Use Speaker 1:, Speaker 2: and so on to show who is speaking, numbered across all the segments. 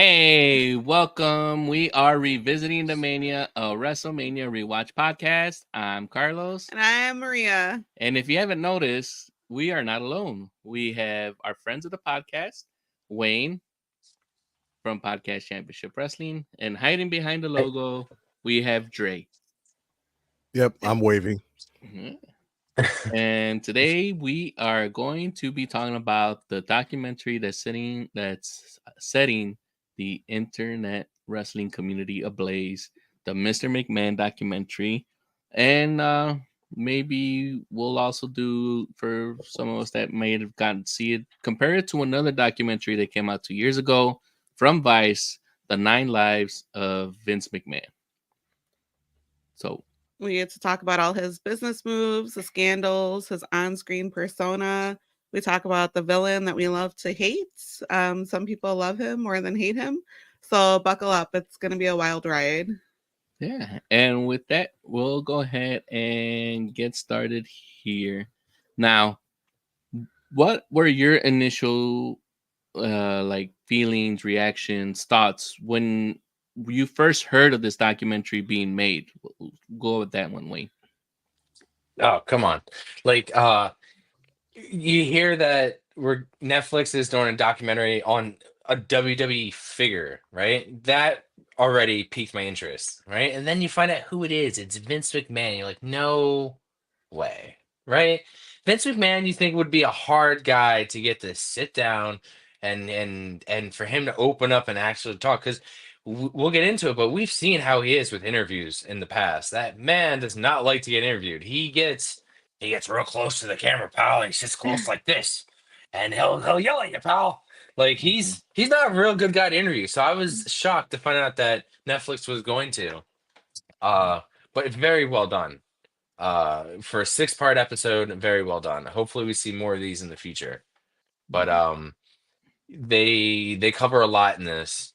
Speaker 1: Hey, welcome. We are revisiting the Mania, a WrestleMania rewatch podcast. I'm Carlos.
Speaker 2: And I am Maria.
Speaker 1: And if you haven't noticed, we are not alone. We have our friends of the podcast, Wayne from Podcast Championship Wrestling, and hiding behind the logo, we have Dre.
Speaker 3: Yep, I'm waving.
Speaker 1: Mhm. And today we are going to be talking about the documentary that's setting the internet wrestling community ablaze, the Mr. McMahon documentary. And maybe we'll also do, for some of us that may have gotten to see it, compare it to another documentary that came out 2 years ago from Vice, The 9 Lives of Vince McMahon. So
Speaker 2: we get to talk about all his business moves, the scandals, his on-screen persona. We talk about the villain that we love to hate. Some people love him more than hate him. So buckle up. It's going to be a wild ride.
Speaker 1: Yeah, and with that, we'll go ahead and get started here. Now, what were your initial feelings, reactions, thoughts when you first heard of this documentary being made? Go with that one, Wayne.
Speaker 4: Oh, come on. Like you hear that Netflix is doing a documentary on a WWE figure, right? That already piqued my interest, right? And then you find out who it is. It's Vince McMahon. You're like, no way, right? Vince McMahon, you think would be a hard guy to get to sit down and for him to open up and actually talk, because we'll get into it, but we've seen how he is with interviews in the past. That man does not like to get interviewed. He gets real close to the camera, pal. He sits close like this, and he'll yell at you, pal. Like he's not a real good guy to interview. So I was shocked to find out that Netflix was going to. But it's very well done. For a 6-part episode, very well done. Hopefully we see more of these in the future. But they cover a lot in this.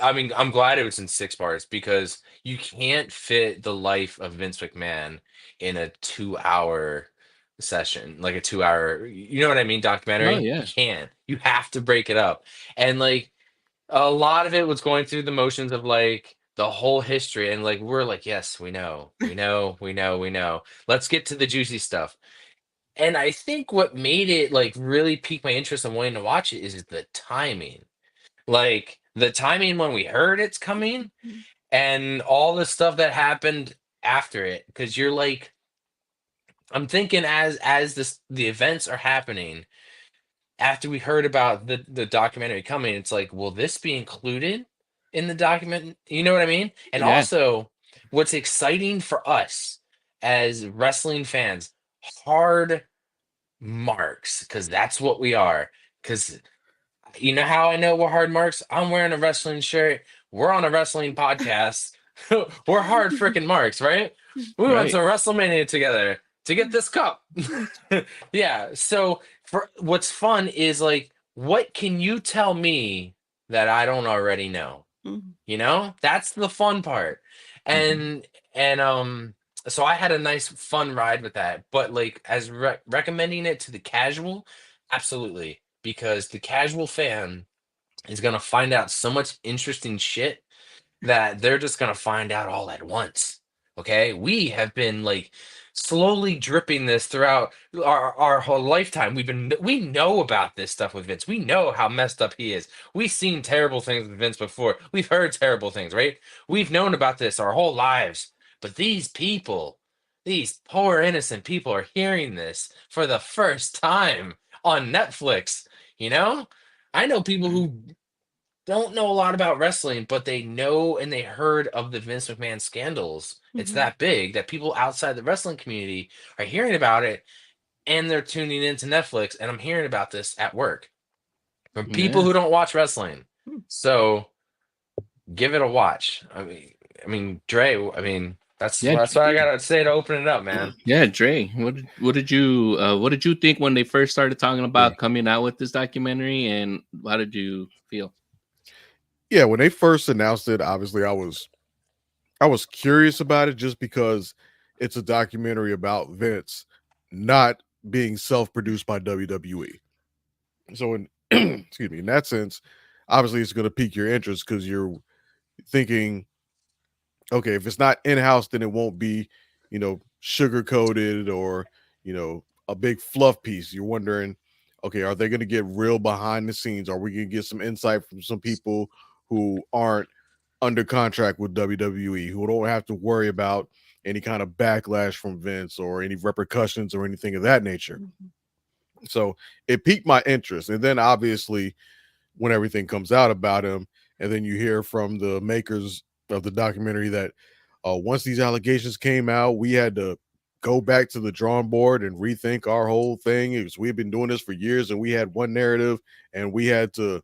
Speaker 4: I mean, I'm glad it was in 6 parts, because you can't fit the life of Vince McMahon in a 2-hour session, like a 2-hour, you know what I mean, documentary.
Speaker 1: Oh, yeah.
Speaker 4: You can't. You have to break it up. And like a lot of it was going through the motions of like the whole history, and like we're like, yes, we know, we know, we know, we know. Let's get to the juicy stuff. And I think what made it like really pique my interest in wanting to watch it is the timing. Like the timing when we heard it's coming and all the stuff that happened after it. Because you're like, I'm thinking as the events are happening, after we heard about the documentary coming, it's like, will this be included in the document? You know what I mean? And
Speaker 1: Yeah.
Speaker 4: also, what's exciting for us as wrestling fans, hard marks, because that's what we are. Because you know how I know we're hard marks? I'm wearing a wrestling shirt. We're on a wrestling podcast. We're hard freaking marks, right? We went
Speaker 1: Right.
Speaker 4: to WrestleMania together to get this cup. Yeah. So for what's fun is like, what can you tell me that I don't already know? You know, that's the fun part. And so I had a nice fun ride with that. But like as recommending it to the casual, absolutely, because the casual fan is gonna find out so much interesting shit that they're just gonna find out all at once. Okay, we have been like slowly dripping this throughout our whole lifetime. We know about this stuff with Vince. We know how messed up he is. We've seen terrible things with Vince before. We've heard terrible things, right? We've known about this our whole lives. But these people, these poor innocent people, are hearing this for the first time on Netflix. You know, I know people who don't know a lot about wrestling, but they know and they heard of the Vince McMahon scandals. It's that big that people outside the wrestling community are hearing about it, and they're tuning into Netflix. And I'm hearing about this at work from people
Speaker 1: Yeah.
Speaker 4: who don't watch wrestling. So give it a watch. I mean, Dre. I mean, that's
Speaker 1: Yeah.
Speaker 4: that's what I gotta say to open it up, man.
Speaker 1: Yeah, Dre. What did you think when they first started talking about coming out with this documentary, and how did you feel?
Speaker 3: Yeah, when they first announced it, obviously I was curious about it just because it's a documentary about Vince not being self-produced by WWE. So in excuse me, in that sense, obviously it's going to pique your interest because you're thinking, okay, if it's not in house, then it won't be, sugar coated or, a big fluff piece. You're wondering, okay, are they going to get real behind the scenes? Are we going to get some insight from some people who aren't under contract with WWE, who don't have to worry about any kind of backlash from Vince or any repercussions or anything of that nature?
Speaker 2: Mhm.
Speaker 3: So it piqued my interest. And then obviously, when everything comes out about him, and then you hear from the makers of the documentary that once these allegations came out, we had to go back to the drawing board and rethink our whole thing. It was, we've been doing this for years and we had one narrative and we had to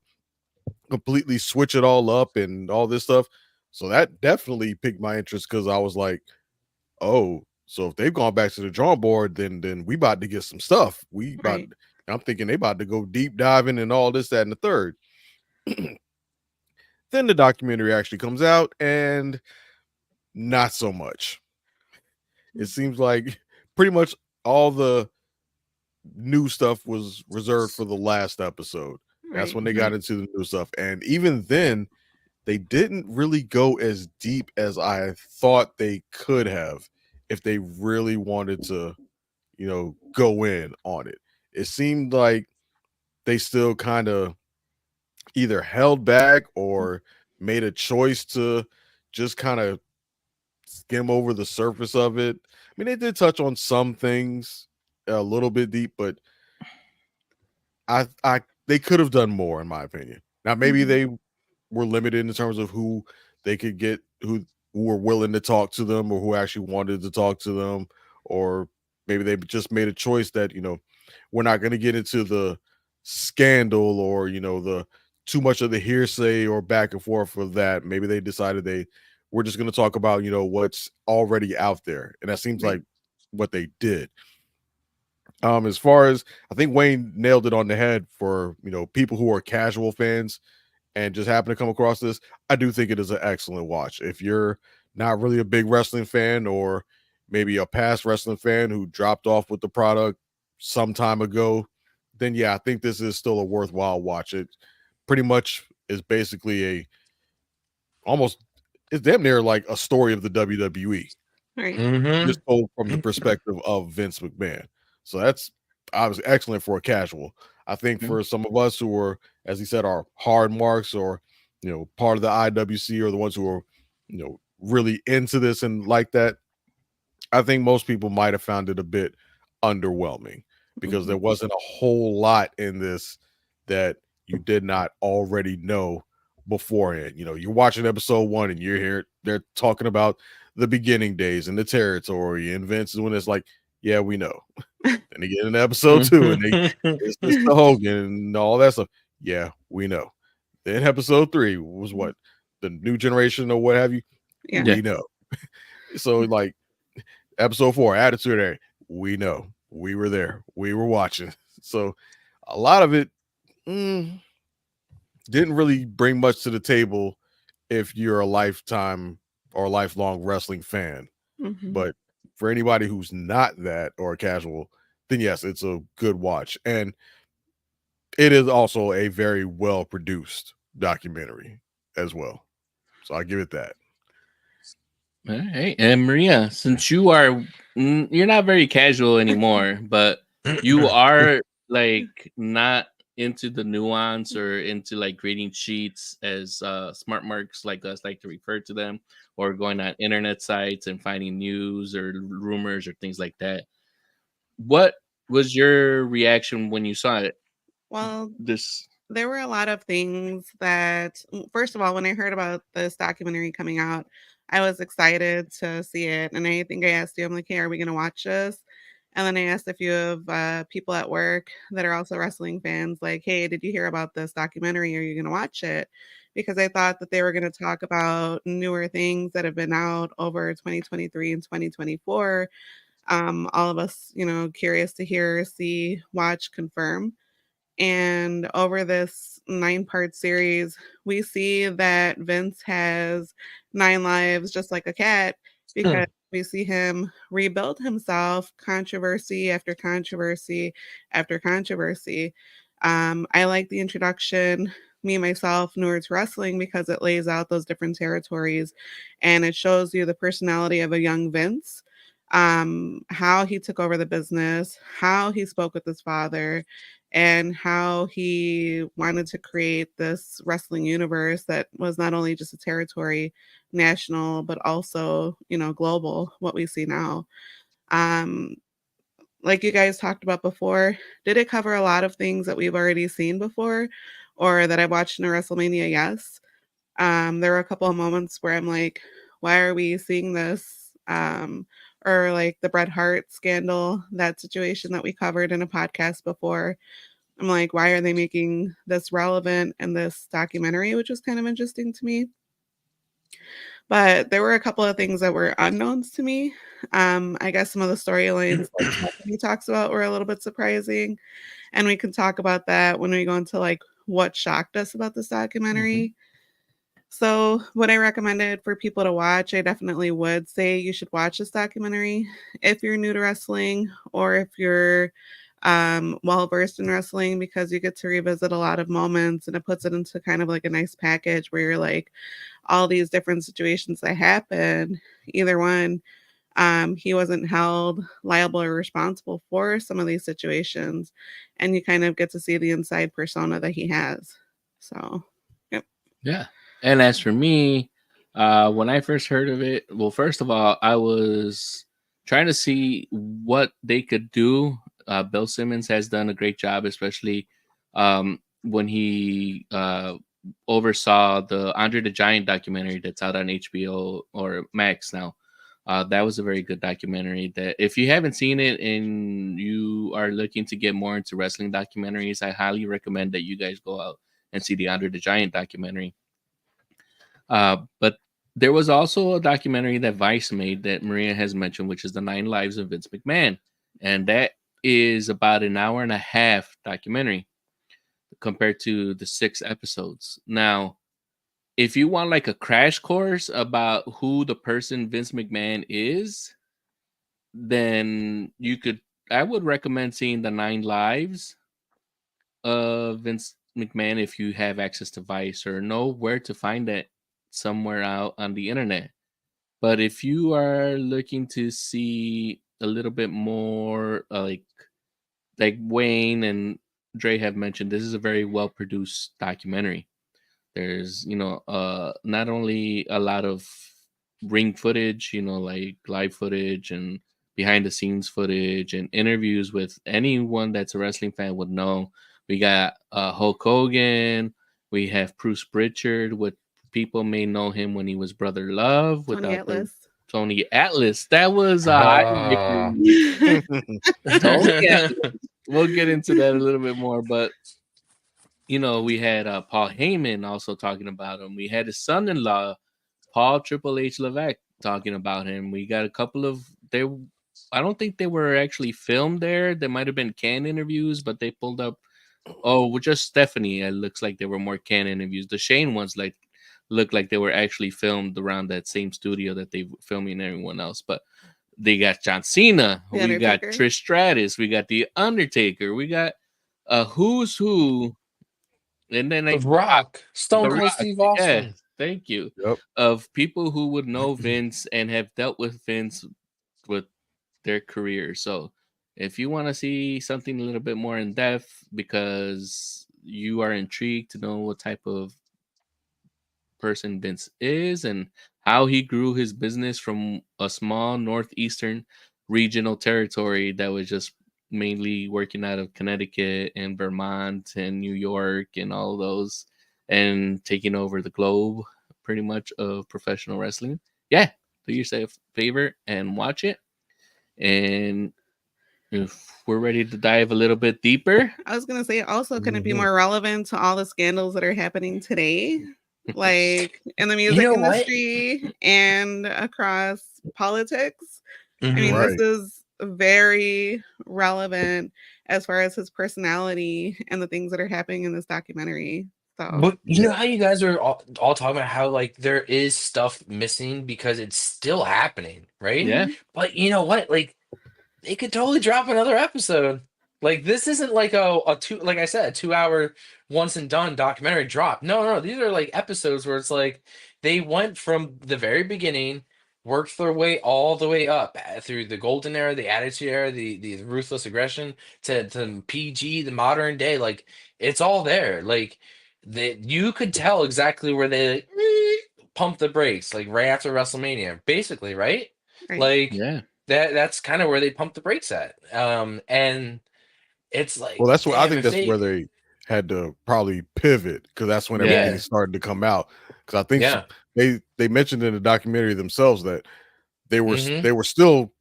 Speaker 3: completely switch it all up and all this stuff. So that definitely piqued my interest because I was like, oh, so if they've gone back to the drawing board, then we about to get some stuff.
Speaker 2: Right.
Speaker 3: I'm thinking they about to go deep diving and all this, that, and the third. Then the documentary actually comes out and not so much. It seems like pretty much all the new stuff was reserved for the last episode. That's
Speaker 2: Right.
Speaker 3: when they got into the new stuff. And even then, they didn't really go as deep as I thought they could have if they really wanted to, go in on it. It seemed like they still kind of either held back or made a choice to just kind of skim over the surface of it. I mean, they did touch on some things a little bit deep, but I they could have done more, in my opinion. Now, maybe
Speaker 2: Mhm.
Speaker 3: they were limited in terms of who they could get, who were willing to talk to them, or who actually wanted to talk to them, or maybe they just made a choice that we're not going to get into the scandal or the too much of the hearsay or back and forth for that. Maybe they decided we're just going to talk about what's already out there, and that seems
Speaker 2: Right.
Speaker 3: like what they did. As far as, I think Wayne nailed it on the head for people who are casual fans and just happen to come across this. I do think it is an excellent watch. If you're not really a big wrestling fan, or maybe a past wrestling fan who dropped off with the product some time ago, then yeah, I think this is still a worthwhile watch. It pretty much is basically almost, it's damn near like a story of the WWE,
Speaker 2: Right.
Speaker 3: just told from the perspective of Vince McMahon. So that's obviously excellent for a casual. I think
Speaker 1: Mhm.
Speaker 3: for some of us who are, as he said, are hard marks, or part of the IWC, or the ones who are really into this and like that, I think most people might have found it a bit underwhelming because there
Speaker 2: Mhm.
Speaker 3: wasn't a whole lot in this that you did not already know beforehand. You're watching episode 1 and you're here, they're talking about the beginning days and the territory, and Vince is when it's like, yeah, we know. And they get into episode 2 and it's Mr. Hogan and all that stuff. Yeah, we know. Then episode 3 was what? The new generation or what have you?
Speaker 2: Yeah.
Speaker 1: Yeah.
Speaker 3: We know. So like episode 4, Attitude Era, we know. We were there. We were watching. So a lot of it didn't really bring much to the table if you're a lifetime or lifelong wrestling fan.
Speaker 2: Mhm.
Speaker 3: But for anybody who's not that, or a casual, then yes, it's a good watch. And it is also a very well produced documentary as well. So I give it that.
Speaker 1: All right. And Maria, since you're not very casual anymore, but you are like not into the nuance or into like grading sheets, as smart marks like us like to refer to them, or going on internet sites and finding news or rumors or things like that. What was your reaction when you saw it?
Speaker 2: Well,
Speaker 1: This
Speaker 2: there were a lot of things that, first of all, when I heard about this documentary coming out, I was excited to see it. And I think I asked you, I'm like, hey, are we going to watch this? And then I asked a few of people at work that are also wrestling fans, like, hey, did you hear about this documentary? Are you going to watch it? Because I thought that they were going to talk about newer things that have been out over 2023 and 2024. All of us, curious to hear, see, watch, confirm. And over this 9-part series, we see that Vince has 9 lives just like a cat, because we see him rebuild himself, controversy after controversy after controversy. I like the introduction, me myself, newer to wrestling, because it lays out those different territories and it shows you the personality of a young Vince, how he took over the business, how he spoke with his father, and how he wanted to create this wrestling universe that was not only just a territory, national, but also, global, what we see now. Um, like you guys talked about before, did it cover a lot of things that we've already seen before or that I watched in a WrestleMania? Yes. There were a couple of moments where I'm like, why are we seeing this? Or like the Bret Hart scandal, that situation that we covered in a podcast before. I'm like, why are they making this relevant in this documentary, which was kind of interesting to me. But there were a couple of things that were unknowns to me. I guess some of the storylines that Stephanie talks about were a little bit surprising. And we can talk about that when we go into like what shocked us about this documentary. So, what I recommended for people to watch, I definitely would say you should watch this documentary if you're new to wrestling or if you're well versed in wrestling, because you get to revisit a lot of moments and it puts it into kind of like a nice package where you're like, all these different situations that happened, either one, he wasn't held liable or responsible for some of these situations, and you kind of get to see the inside persona that he has. So, yep.
Speaker 1: Yeah. And as for me, when I first heard of it, well, first of all, I was trying to see what they could do. Bill Simmons has done a great job, especially when he oversaw the Andre the Giant documentary that's out on HBO or Max now. That was a very good documentary. That if you haven't seen it and you are looking to get more into wrestling documentaries, I highly recommend that you guys go out and see the Andre the Giant documentary. But there was also a documentary that Vice made that Maria has mentioned, which is The 9 Lives of Vince McMahon. And that is about an hour and a half documentary compared to the 6 episodes. Now, if you want like a crash course about who the person Vince McMahon is, then I would recommend seeing The 9 Lives of Vince McMahon if you have access to Vice or know where to find it somewhere out on the internet. But if you are looking to see a little bit more like Wayne and Dre have mentioned, this is a very well produced documentary. There's not only a lot of ring footage, like live footage and behind the scenes footage and interviews with anyone that's a wrestling fan would know. We got Hulk Hogan. We have Bruce Pritchard. What people may know him when he was Brother Love
Speaker 2: Tony Atlas.
Speaker 1: Tony Atlas. That was
Speaker 4: Ah.
Speaker 1: Tony Atlas. We'll get into that a little bit more, but we had Paul Heyman also talking about him. We had his son-in-law, Paul Triple H Levesque, talking about him. We got a couple of I don't think they were actually filmed there. There might have been canned interviews, but they pulled up. Oh, just Stephanie. It looks like there were more canned interviews. The Shane ones looked like they were actually filmed around that same studio that they were filming everyone else. But they got John Cena. We got Trish Stratus. We got The Undertaker. We got a who's who. And then
Speaker 4: The Rock, Stone
Speaker 1: The
Speaker 4: Cold
Speaker 1: Rock,
Speaker 4: Steve Austin.
Speaker 1: yeah, thank you.
Speaker 3: Yep.
Speaker 1: Of people who would know Vince and have dealt with Vince with their career. So if you want to see something a little bit more in depth because you are intrigued to know what type of person Vince is and how he grew his business from a small northeastern regional territory that was just mainly working out of Connecticut and Vermont and New York and all those and taking over the globe pretty much of professional wrestling. Yeah, do yourself a favor and watch it. And if we're ready to dive a little bit deeper,
Speaker 2: I was going to say also, can it be more relevant to all the scandals that are happening today? Like in the music industry and across politics. I mean, this is very relevant as far as his personality and the things that are happening in this documentary. So,
Speaker 4: but you know how you guys are all talking about how like there is stuff missing because it's still happening, right?
Speaker 1: Yeah.
Speaker 4: But you know what? Like they could totally drop another episode. Like this isn't like a two, like I said, a 2 hour once and done documentary drop. No, no, these are like episodes where it's like they went from the very beginning, worked their way all the way up through the golden era, the attitude era, the ruthless aggression to PG, the modern day. Like it's all there. Like you could tell exactly where they like, pump the brakes, like right after WrestleMania, basically, right?
Speaker 2: Right.
Speaker 4: Like
Speaker 1: Yeah.
Speaker 4: that's kind of where they pump the brakes at. And it's
Speaker 3: Well,
Speaker 4: like,
Speaker 3: that's what I
Speaker 4: damn,
Speaker 3: think
Speaker 4: if
Speaker 3: that's where
Speaker 4: they,
Speaker 3: they had to probably pivot because that's when everything
Speaker 1: Yeah.
Speaker 3: started to come out. Because I think
Speaker 4: yeah,
Speaker 3: they mentioned in the documentary themselves that
Speaker 4: hmm
Speaker 3: they were still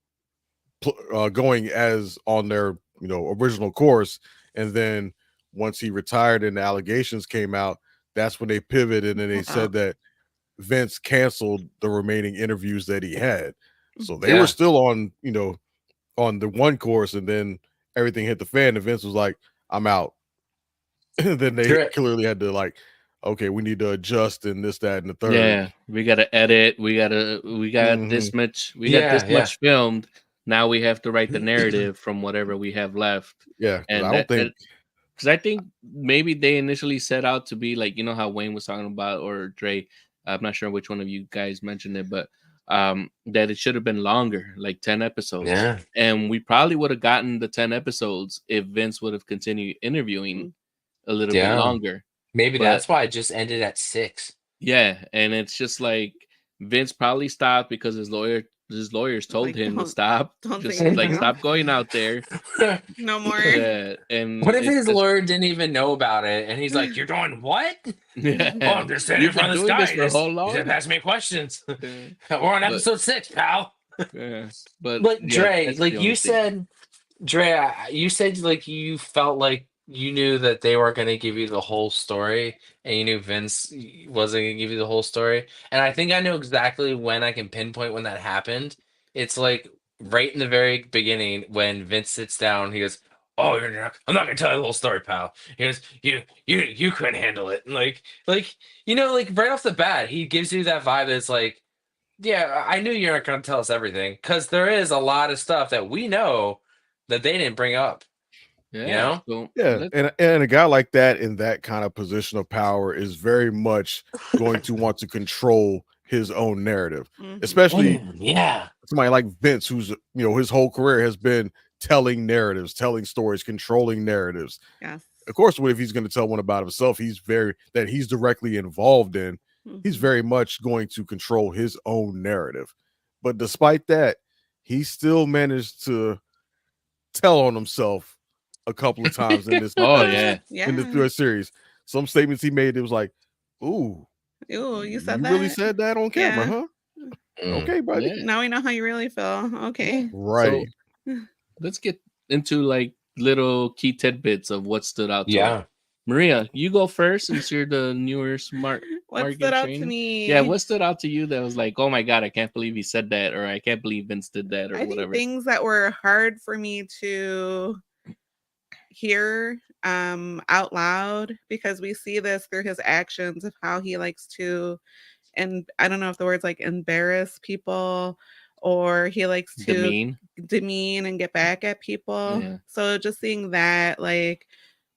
Speaker 3: going as on their original course, and then once he retired and the allegations came out, that's when they pivoted and they
Speaker 2: Oh.
Speaker 3: said that Vince canceled the remaining interviews that he had. So they were
Speaker 4: yeah,
Speaker 3: still on on the one course, and then everything hit the fan, and Vince was like, "I'm out." And then they
Speaker 4: Dre-
Speaker 3: clearly had to like, okay, we need to adjust and this, that, and the third.
Speaker 1: Yeah. We gotta edit. We got
Speaker 3: Hmm.
Speaker 1: this much. We got
Speaker 4: yeah,
Speaker 1: this
Speaker 4: yeah,
Speaker 1: much filmed. Now we have to write the narrative from whatever we have left,
Speaker 3: Yeah, because I
Speaker 1: and
Speaker 3: don't think.
Speaker 1: because I think maybe they initially set out to be like, you know how Wayne was talking about, or Dre. I'm not sure which one of you guys mentioned it, but that it should have been longer, like 10 episodes.
Speaker 4: yeah,
Speaker 1: And we probably would have gotten the 10 episodes if Vince would have continued interviewing a little bit
Speaker 4: yeah.
Speaker 1: longer.
Speaker 4: Maybe
Speaker 1: But
Speaker 4: that's why it just ended at 6.
Speaker 1: yeah, and it's just like Vince probably stopped because his lawyers
Speaker 2: It's
Speaker 1: told
Speaker 2: like
Speaker 1: him to
Speaker 2: don't
Speaker 1: stop.
Speaker 2: say
Speaker 1: Just
Speaker 2: anything
Speaker 1: like
Speaker 2: else.
Speaker 1: stop going out there.
Speaker 2: No more.
Speaker 1: Yeah, and
Speaker 4: What if
Speaker 1: it's
Speaker 4: his
Speaker 1: just
Speaker 4: lawyer didn't even know about it, and he's like, "You're doing what? Oh,
Speaker 1: yeah.
Speaker 4: I'm just standing in
Speaker 1: You've been
Speaker 4: front of this
Speaker 1: doing this
Speaker 4: guy.
Speaker 1: for
Speaker 4: Just
Speaker 1: how
Speaker 4: he said,
Speaker 1: long?
Speaker 4: ask me questions.
Speaker 1: Yeah.
Speaker 4: We're on
Speaker 1: But
Speaker 4: episode 6, pal."
Speaker 1: yeah, but
Speaker 4: But
Speaker 1: yeah,
Speaker 4: Dre,
Speaker 1: that's the
Speaker 4: like you
Speaker 1: only thing.
Speaker 4: said, Dre, you said like you felt like you knew that they weren't going to give you the whole story, and you knew Vince wasn't going to give you the whole story. And I think I know exactly when I can pinpoint when that happened. It's like right in the very beginning when Vince sits down. He goes, "Oh, I'm not going to tell you the whole story, pal." He goes, You couldn't handle it." And like like right off the bat, he gives you that vibe. That's like, yeah, I knew you're not going to tell us everything because there is a lot of stuff that we know that they didn't bring up. You
Speaker 1: Yeah.
Speaker 4: know?
Speaker 1: So
Speaker 3: Yeah,
Speaker 1: let's
Speaker 3: and a guy like that in that kind of position of power is very much going to want to control his own narrative,
Speaker 2: Hmm.
Speaker 3: especially
Speaker 4: Yeah.
Speaker 3: somebody like Vince, who's his whole career has been telling narratives, telling stories, controlling narratives.
Speaker 2: Yes.
Speaker 3: Of course, what if he's going to tell one about himself? He's directly involved in. He's
Speaker 2: Hmm.
Speaker 3: very much going to control his own narrative. But despite that, he still managed to tell on himself a couple of times in this
Speaker 1: oh yeah.
Speaker 2: Yeah.
Speaker 3: series. Some statements he made, it was like, "Ooh,
Speaker 2: Ooh, you said
Speaker 3: you really
Speaker 2: that?
Speaker 3: said that on camera,
Speaker 2: Yeah.
Speaker 3: huh?
Speaker 4: Mm.
Speaker 3: Okay, buddy."
Speaker 1: Yeah.
Speaker 2: Now we know how you really feel.
Speaker 1: Yeah.
Speaker 2: Okay.
Speaker 1: So
Speaker 3: Right.
Speaker 1: let's get into like little key tidbits of what stood out to us.
Speaker 4: Yeah.
Speaker 1: Maria, you go first since you're the newer smart
Speaker 2: What stood
Speaker 1: market
Speaker 2: out to
Speaker 1: trainee. Yeah,
Speaker 2: me?
Speaker 1: what stood out to you that was like, oh my god, I can't believe he said that, or I can't believe Vince did that, or
Speaker 2: I think
Speaker 1: whatever.
Speaker 2: things that were hard for me to hear out loud because we see this through his actions of how he likes to, and I don't know if the word's like embarrass people, or he likes to
Speaker 1: Demean.
Speaker 2: demean and get back at people.
Speaker 1: Yeah.
Speaker 2: So just seeing that, like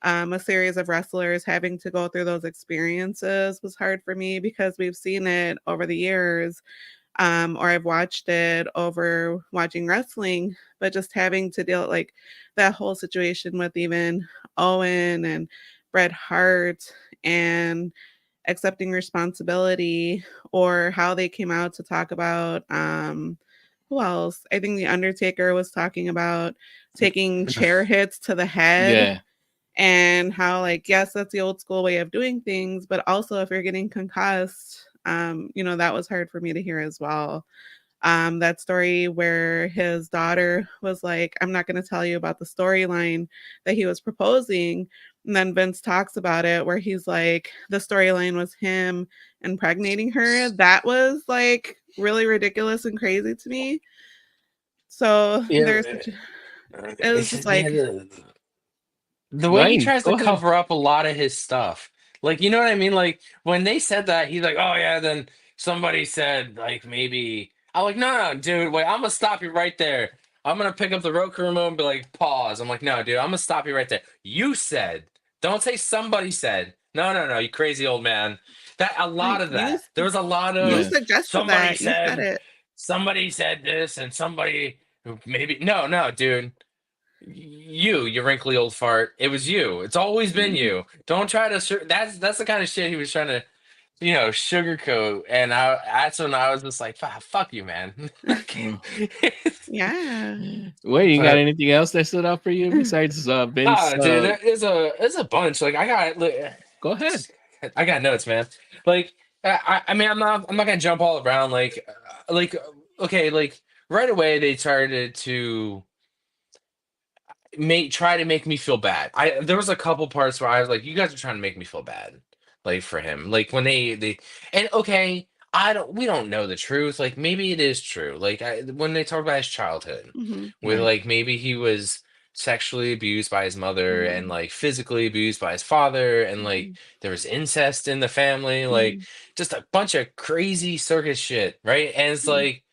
Speaker 2: a series of wrestlers having to go through those experiences was hard for me because we've seen it over the years, or I've watched it over watching wrestling, but just having to deal like that whole situation with even Owen and Bret Hart and accepting responsibility, or how they came out to talk about who else? I think the Undertaker was talking about taking chair hits to the head,
Speaker 1: Yeah.
Speaker 2: and how, like, yes, that's the old school way of doing things, but also if you're getting concussed, that was hard for me to hear as well. That story where his daughter was like, I'm not going to tell you about the storyline that he was proposing. And then Vince talks about it where he's like, the storyline was him impregnating her. That was like really ridiculous and crazy to me. So
Speaker 4: Yeah.
Speaker 2: it was just like,
Speaker 4: The way he
Speaker 1: Ryan,
Speaker 4: tries to
Speaker 1: go ahead.
Speaker 4: cover up a lot of his stuff. Like, you know what I mean? Like when they said that, he's like, "Oh yeah." Then somebody said like maybe I'm like, "No, no, dude, wait, I'm gonna stop you right there." I'm gonna pick up the Roku remote and be like, pause. I'm like, no, dude, I'm gonna stop you right there. You said, don't say somebody said. No, you crazy old man. That a lot
Speaker 2: Like,
Speaker 4: of that. There was a lot
Speaker 2: you
Speaker 4: of
Speaker 1: Yeah.
Speaker 2: suggested
Speaker 4: somebody
Speaker 2: that. You said
Speaker 4: said,
Speaker 2: it.
Speaker 4: somebody said this, and somebody maybe no, dude. You wrinkly old fart. It was you. It's always been you. Don't try to. That's the kind of shit he was trying to, sugarcoat. And that's when I was just like, fuck you, man.
Speaker 1: Mm.
Speaker 2: Yeah.
Speaker 1: Wait, you got
Speaker 4: But
Speaker 1: anything else that stood out for you besides Vince?
Speaker 4: dude, there's a bunch. Like
Speaker 1: Go ahead.
Speaker 4: I got notes, man. Like I mean, I'm not gonna jump all around. Like okay, like right away they started to try to make me feel bad. There was a couple parts where I was like, you guys are trying to make me feel bad, like for him. Like when they and okay, we don't know the truth. Like maybe it is true. Like when they talk about his childhood,
Speaker 2: Mm-hmm.
Speaker 4: with
Speaker 1: Right.
Speaker 4: like maybe he was sexually abused by his mother and
Speaker 2: Mm-hmm.
Speaker 4: like physically abused by his father, and like
Speaker 2: Mm-hmm.
Speaker 4: there was incest in the family, like just a bunch of crazy circus shit, right? And it's like,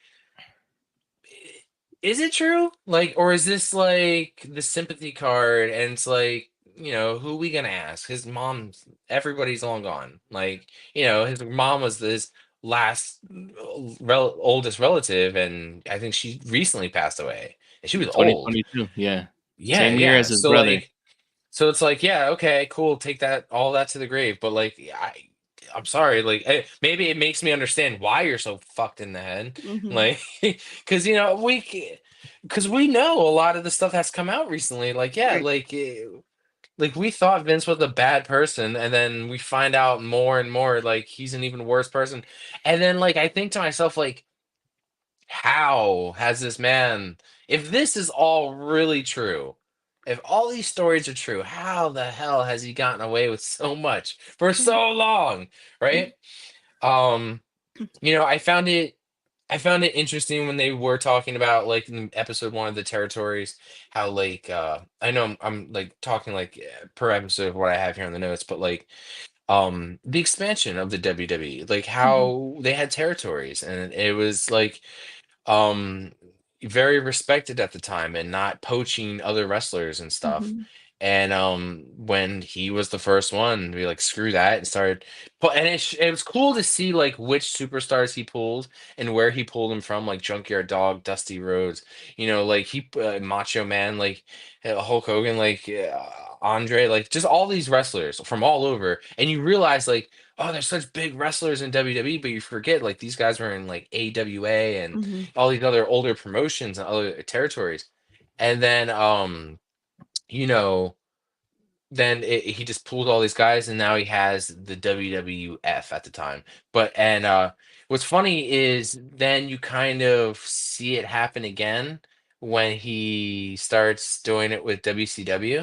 Speaker 4: is it true? Like, or is this like the sympathy card? And it's like, who are we gonna ask? His mom, everybody's long gone. Like, his mom was this last oldest relative, and I think she recently passed away, and she was old.
Speaker 1: 2022. Yeah.
Speaker 4: Yeah,
Speaker 1: Same year
Speaker 4: yeah.
Speaker 1: as his brother.
Speaker 4: So it's like, yeah, okay, cool. Take all that to the grave. But like, I'm sorry. Like, maybe it makes me understand why you're so fucked in the head.
Speaker 2: Mm-hmm.
Speaker 4: Like, because because we know a lot of the stuff that's come out recently. Like, yeah,
Speaker 2: Right.
Speaker 4: like we thought Vince was a bad person, and then we find out more and more like he's an even worse person. And then like I think to myself, like, how has this man, if this is all really true, if all these stories are true, how the hell has he gotten away with so much for so long, right? um I found it interesting when they were talking about like in episode 1 of the territories, how like I know I'm like talking like per episode of what I have here on the notes, but like the expansion of the WWE, like
Speaker 2: Mm-hmm.
Speaker 4: how they had territories, and it was like um very respected at the time and not poaching other wrestlers and stuff.
Speaker 2: Mm-hmm.
Speaker 4: And when he was the first one to be like, screw that, and started and it was cool to see like which superstars he pulled and where he pulled them from, like Junkyard Dog, Dusty Rhodes, like he Macho Man, like Hulk Hogan, like Andre, like just all these wrestlers from all over. And you realize like, oh, there's such big wrestlers in WWE, but you forget like these guys were in like AWA and
Speaker 2: Mm-hmm.
Speaker 4: all these other older promotions and other territories. And then you know, then he just pulled all these guys, and now he has the WWF at the time. What's funny is then you kind of see it happen again when he starts doing it with WCW.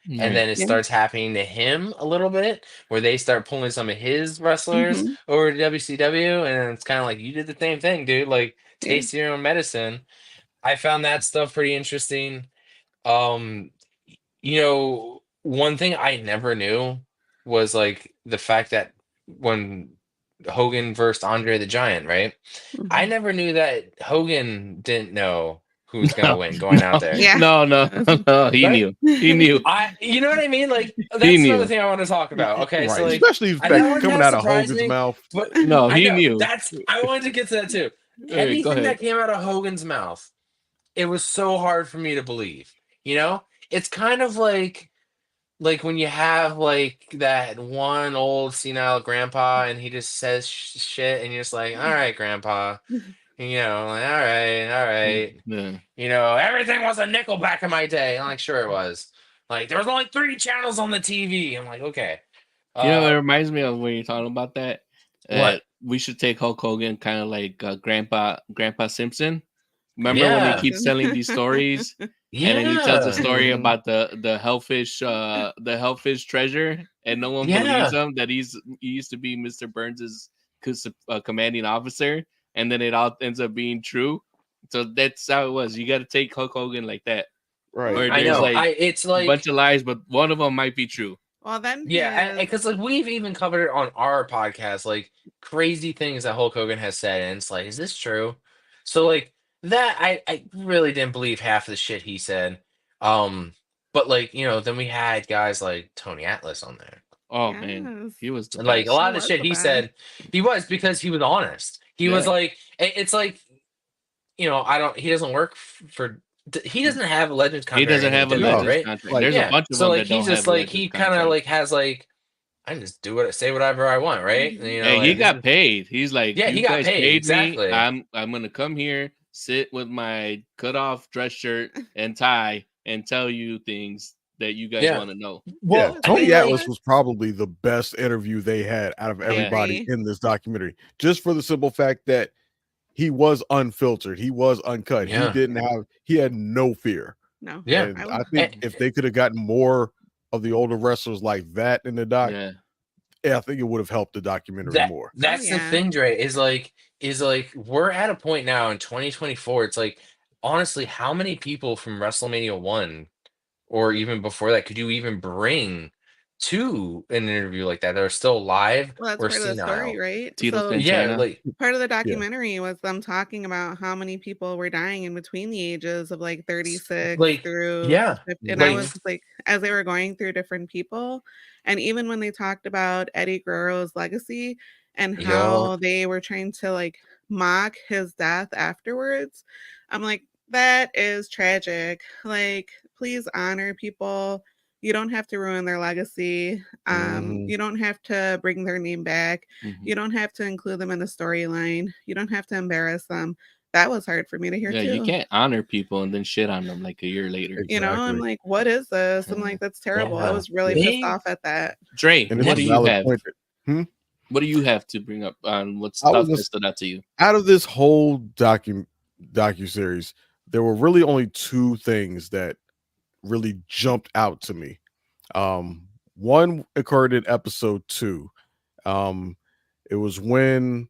Speaker 4: And
Speaker 1: Right.
Speaker 4: then it
Speaker 2: Yeah.
Speaker 4: starts happening to him a little bit, where they start pulling some of his wrestlers
Speaker 2: Mm-hmm.
Speaker 4: over to WCW, and it's kind of like, you did the same thing, dude. Like,
Speaker 2: Yeah.
Speaker 4: taste your own medicine. I found that stuff pretty interesting. Um, One thing I never knew was like the fact that when Hogan versus Andre the Giant, right? I
Speaker 2: Mm-hmm.
Speaker 4: never knew that Hogan didn't know who was gonna
Speaker 1: No,
Speaker 4: win going out
Speaker 1: no,
Speaker 4: there.
Speaker 2: Yeah.
Speaker 1: no. No. He
Speaker 4: Right?
Speaker 1: knew. He knew.
Speaker 4: You know what I mean? Like,
Speaker 1: He
Speaker 4: that's another
Speaker 1: knew.
Speaker 4: thing I want to talk about. Okay, so
Speaker 3: Right.
Speaker 4: like,
Speaker 3: Especially
Speaker 4: that
Speaker 3: that
Speaker 4: one
Speaker 3: coming
Speaker 4: kind of
Speaker 3: out of
Speaker 4: surprised
Speaker 3: Hogan's
Speaker 4: me,
Speaker 3: mouth.
Speaker 4: but
Speaker 1: No,
Speaker 4: I
Speaker 1: he
Speaker 4: know
Speaker 1: knew.
Speaker 4: I wanted to get to that too.
Speaker 1: Go
Speaker 4: Anything
Speaker 1: ahead.
Speaker 4: that came out of Hogan's mouth, it was so hard for me to believe. It's kind of like when you have like that one old senile grandpa and he just says shit, and you're just like, all right, grandpa, like, all right,
Speaker 1: Yeah.
Speaker 4: everything was a nickel back in my day. I'm like, sure it was. Like, there was only 3 channels on the TV. I'm like, okay.
Speaker 1: It
Speaker 4: uh
Speaker 1: reminds me of when you're talking about that.
Speaker 4: what?
Speaker 1: We should take Hulk Hogan kind of like Grandpa Simpson. Remember when he
Speaker 4: Yeah,
Speaker 1: keeps telling these stories, and then he tells the
Speaker 4: yeah,
Speaker 1: story
Speaker 2: Mhm.
Speaker 1: about the hellfish treasure, and no one believes
Speaker 4: yeah.
Speaker 1: him that he used to be Mr. Burns's commanding officer, and then it all ends up being true. So that's how it was. You got to take Hulk Hogan like that,
Speaker 3: Right.
Speaker 1: where
Speaker 4: I
Speaker 1: there's
Speaker 4: know.
Speaker 1: like
Speaker 4: It's
Speaker 1: a bunch
Speaker 4: like,
Speaker 1: of lies, but one of them might be true.
Speaker 2: Well, then
Speaker 4: yeah,
Speaker 2: his.
Speaker 4: because like we've even covered it on our podcast, like crazy things that Hulk Hogan has said, and it's like, is this true? So like That I really didn't believe half the shit he said. But like, then we had guys like Tony Atlas on there.
Speaker 1: Oh man,
Speaker 2: Yes.
Speaker 1: he was the
Speaker 4: And like a
Speaker 1: best.
Speaker 4: lot
Speaker 2: He
Speaker 4: of the
Speaker 2: was
Speaker 4: shit
Speaker 2: the
Speaker 4: he
Speaker 2: best.
Speaker 4: said, he was because he was honest. He was
Speaker 1: Yeah.
Speaker 4: like, it's like, he doesn't work he doesn't have a Legends
Speaker 1: He
Speaker 4: contract or
Speaker 1: doesn't
Speaker 4: anything
Speaker 1: have a
Speaker 4: to that,
Speaker 3: No,
Speaker 1: Legends
Speaker 4: right?
Speaker 1: contract.
Speaker 3: like
Speaker 1: There's a
Speaker 4: Yeah.
Speaker 1: bunch of
Speaker 4: So
Speaker 1: them
Speaker 4: like
Speaker 1: that
Speaker 4: he's
Speaker 1: don't have
Speaker 4: just
Speaker 1: a
Speaker 4: like
Speaker 1: Legends
Speaker 4: he kind of
Speaker 1: contract.
Speaker 4: like has like I can just say whatever I want, right?
Speaker 2: Mhm.
Speaker 1: Hey, he
Speaker 4: And this
Speaker 1: got
Speaker 4: is
Speaker 1: paid. He's like,
Speaker 4: yeah,
Speaker 1: you
Speaker 4: he got
Speaker 1: guys
Speaker 4: paid
Speaker 1: paid me.
Speaker 4: exactly.
Speaker 1: I'm gonna come here, sit with my cut off dress shirt and tie, and tell you things that you guys
Speaker 4: Yeah.
Speaker 1: want to know.
Speaker 3: yeah,
Speaker 4: Well, I
Speaker 3: Tony
Speaker 4: mean, like,
Speaker 3: Atlas was probably the best interview they had out of
Speaker 2: I
Speaker 3: everybody
Speaker 2: agree.
Speaker 3: in this documentary, just for the simple fact that he was unfiltered, he was uncut,
Speaker 4: yeah,
Speaker 3: he had no fear.
Speaker 2: No.
Speaker 4: yeah.
Speaker 3: And
Speaker 2: I
Speaker 3: I
Speaker 2: would.
Speaker 3: think
Speaker 4: And
Speaker 3: if they could have gotten more of the older wrestlers like that in the doc,
Speaker 1: Yeah,
Speaker 3: I think it would have helped the documentary more.
Speaker 2: Oh
Speaker 4: that's the
Speaker 2: yeah.
Speaker 4: thing, Dre, is like we're at a point now in 2024. It's like honestly, how many people from WrestleMania 1 or even before that could you even bring to an interview like that are still alive
Speaker 2: Well, that's
Speaker 4: or
Speaker 2: part of the story,
Speaker 4: senile?
Speaker 2: right?
Speaker 1: Tito
Speaker 2: So
Speaker 4: Yeah,
Speaker 1: Santana.
Speaker 4: like
Speaker 2: part of the
Speaker 3: Yeah.
Speaker 2: documentary was them talking about how many people were dying in between the ages of like 36
Speaker 4: like
Speaker 2: through
Speaker 4: yeah,
Speaker 2: 50. And I
Speaker 4: like
Speaker 2: was like, as they were going through different people, and even when they talked about Eddie Guerrero's legacy and
Speaker 4: yo,
Speaker 2: how they were trying to like mock his death afterwards, I'm like, that is tragic. Like, please honor people. You don't have to ruin their legacy.
Speaker 3: Mhm.
Speaker 2: You don't have to bring their name back.
Speaker 1: Mhm.
Speaker 2: You don't have to include them in the storyline. You don't have to embarrass them. That was hard for me to hear
Speaker 1: Yeah, you
Speaker 2: too.
Speaker 1: can't honor people and then shit on them like a year later.
Speaker 2: I'm
Speaker 3: Exactly.
Speaker 2: like, what is this? I'm
Speaker 1: Yeah.
Speaker 2: like, that's terrible. I
Speaker 4: yeah,
Speaker 2: was really pissed
Speaker 4: they
Speaker 2: off at that.
Speaker 1: Dre,
Speaker 3: And it's
Speaker 1: what
Speaker 3: a
Speaker 1: do
Speaker 4: next
Speaker 1: you
Speaker 3: valid
Speaker 1: have?
Speaker 3: point.
Speaker 1: What do you have to bring up on what
Speaker 3: I was
Speaker 1: stuff that
Speaker 3: just
Speaker 1: stood out to you?
Speaker 3: out of this whole docu series, there were really only two things that really jumped out to me. One occurred in episode 2. It was when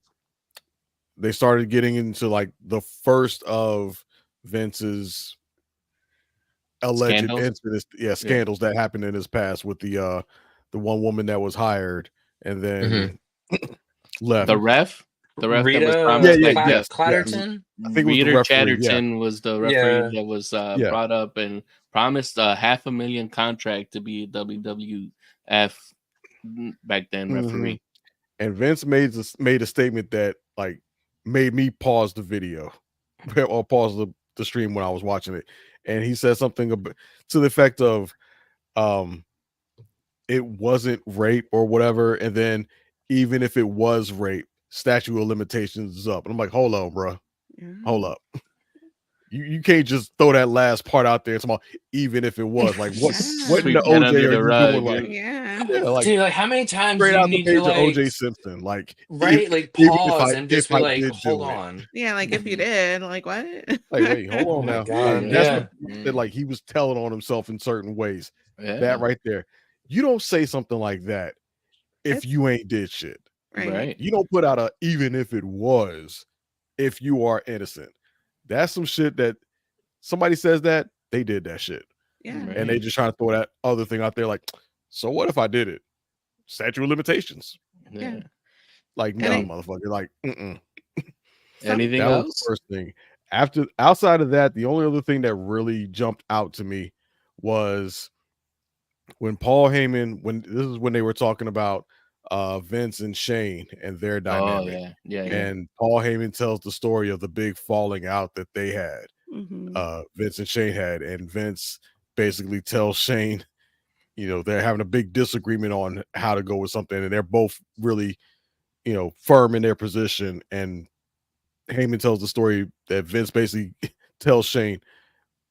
Speaker 3: they started getting into like the first of Vince's alleged
Speaker 1: Scandals?
Speaker 3: incidents,
Speaker 1: Yeah.
Speaker 3: scandals that happened in his past with the one woman that was hired and then left.
Speaker 1: The ref that was
Speaker 4: Rita
Speaker 1: promised
Speaker 3: Yeah,
Speaker 1: like
Speaker 3: yes, yes.
Speaker 4: Clatterton.
Speaker 3: I think it was the
Speaker 1: Reader
Speaker 3: referee, yeah.
Speaker 1: Chatterton was the referee
Speaker 4: Yeah,
Speaker 1: that was
Speaker 3: Yeah.
Speaker 1: brought up and promised a $500,000 contract to be a WWF back then
Speaker 3: Mhm.
Speaker 1: referee.
Speaker 3: And Vince made a statement that like made me pause the video or pause the stream when I was watching it. And he said something to the effect of it wasn't rape or whatever. And then even if it was rape, statute of limitations is up. And I'm like, hold on, bro.
Speaker 2: Yeah.
Speaker 3: Hold up. You can't just throw that last part out there. It's about even if it was like what in
Speaker 1: Sweep
Speaker 3: the
Speaker 1: that
Speaker 3: OJ
Speaker 1: under
Speaker 3: are
Speaker 1: the
Speaker 3: you
Speaker 1: rug.
Speaker 3: doing? Like,
Speaker 2: Yeah.
Speaker 3: yeah, like
Speaker 4: dude, like how many times do
Speaker 3: straight
Speaker 4: you
Speaker 3: out the
Speaker 4: need
Speaker 3: page
Speaker 4: to
Speaker 3: of
Speaker 4: like
Speaker 3: OJ Simpson. Like
Speaker 4: right, like
Speaker 3: if
Speaker 4: pause and just be
Speaker 3: I
Speaker 4: like,
Speaker 3: did
Speaker 4: hold
Speaker 3: do it.
Speaker 4: on.
Speaker 2: Yeah, like if you did, like what?
Speaker 3: Like, wait, hold
Speaker 4: Oh
Speaker 3: on
Speaker 4: my
Speaker 3: now.
Speaker 4: god,
Speaker 3: Like that's
Speaker 4: yeah.
Speaker 3: the that like he was telling on himself in certain ways.
Speaker 1: Yeah.
Speaker 3: That right there. You don't say something like that if
Speaker 2: It's
Speaker 3: you ain't did shit.
Speaker 2: right.
Speaker 3: You don't put out a even if it was if you are innocent. That's some shit that somebody says that they did that shit.
Speaker 2: Yeah.
Speaker 3: And they just trying to throw that other thing out there like, so what if I did it? Statute of limitations.
Speaker 2: Yeah.
Speaker 3: Like,
Speaker 2: And
Speaker 3: no,
Speaker 2: it-
Speaker 3: motherfucker. Like,
Speaker 1: Anything
Speaker 3: that was
Speaker 1: else?
Speaker 3: the first thing. Outside of that, the only other thing that really jumped out to me was when Paul Heyman, this is when they were talking about Vince and Shane and their
Speaker 1: Oh
Speaker 3: dynamic.
Speaker 1: yeah.
Speaker 3: And Paul Heyman tells the story of the big falling out that they had.
Speaker 2: Mhm.
Speaker 3: Vince and Shane had, and Vince basically tells Shane, they're having a big disagreement on how to go with something, and they're both really, firm in their position. And Heyman tells the story that Vince basically tells Shane,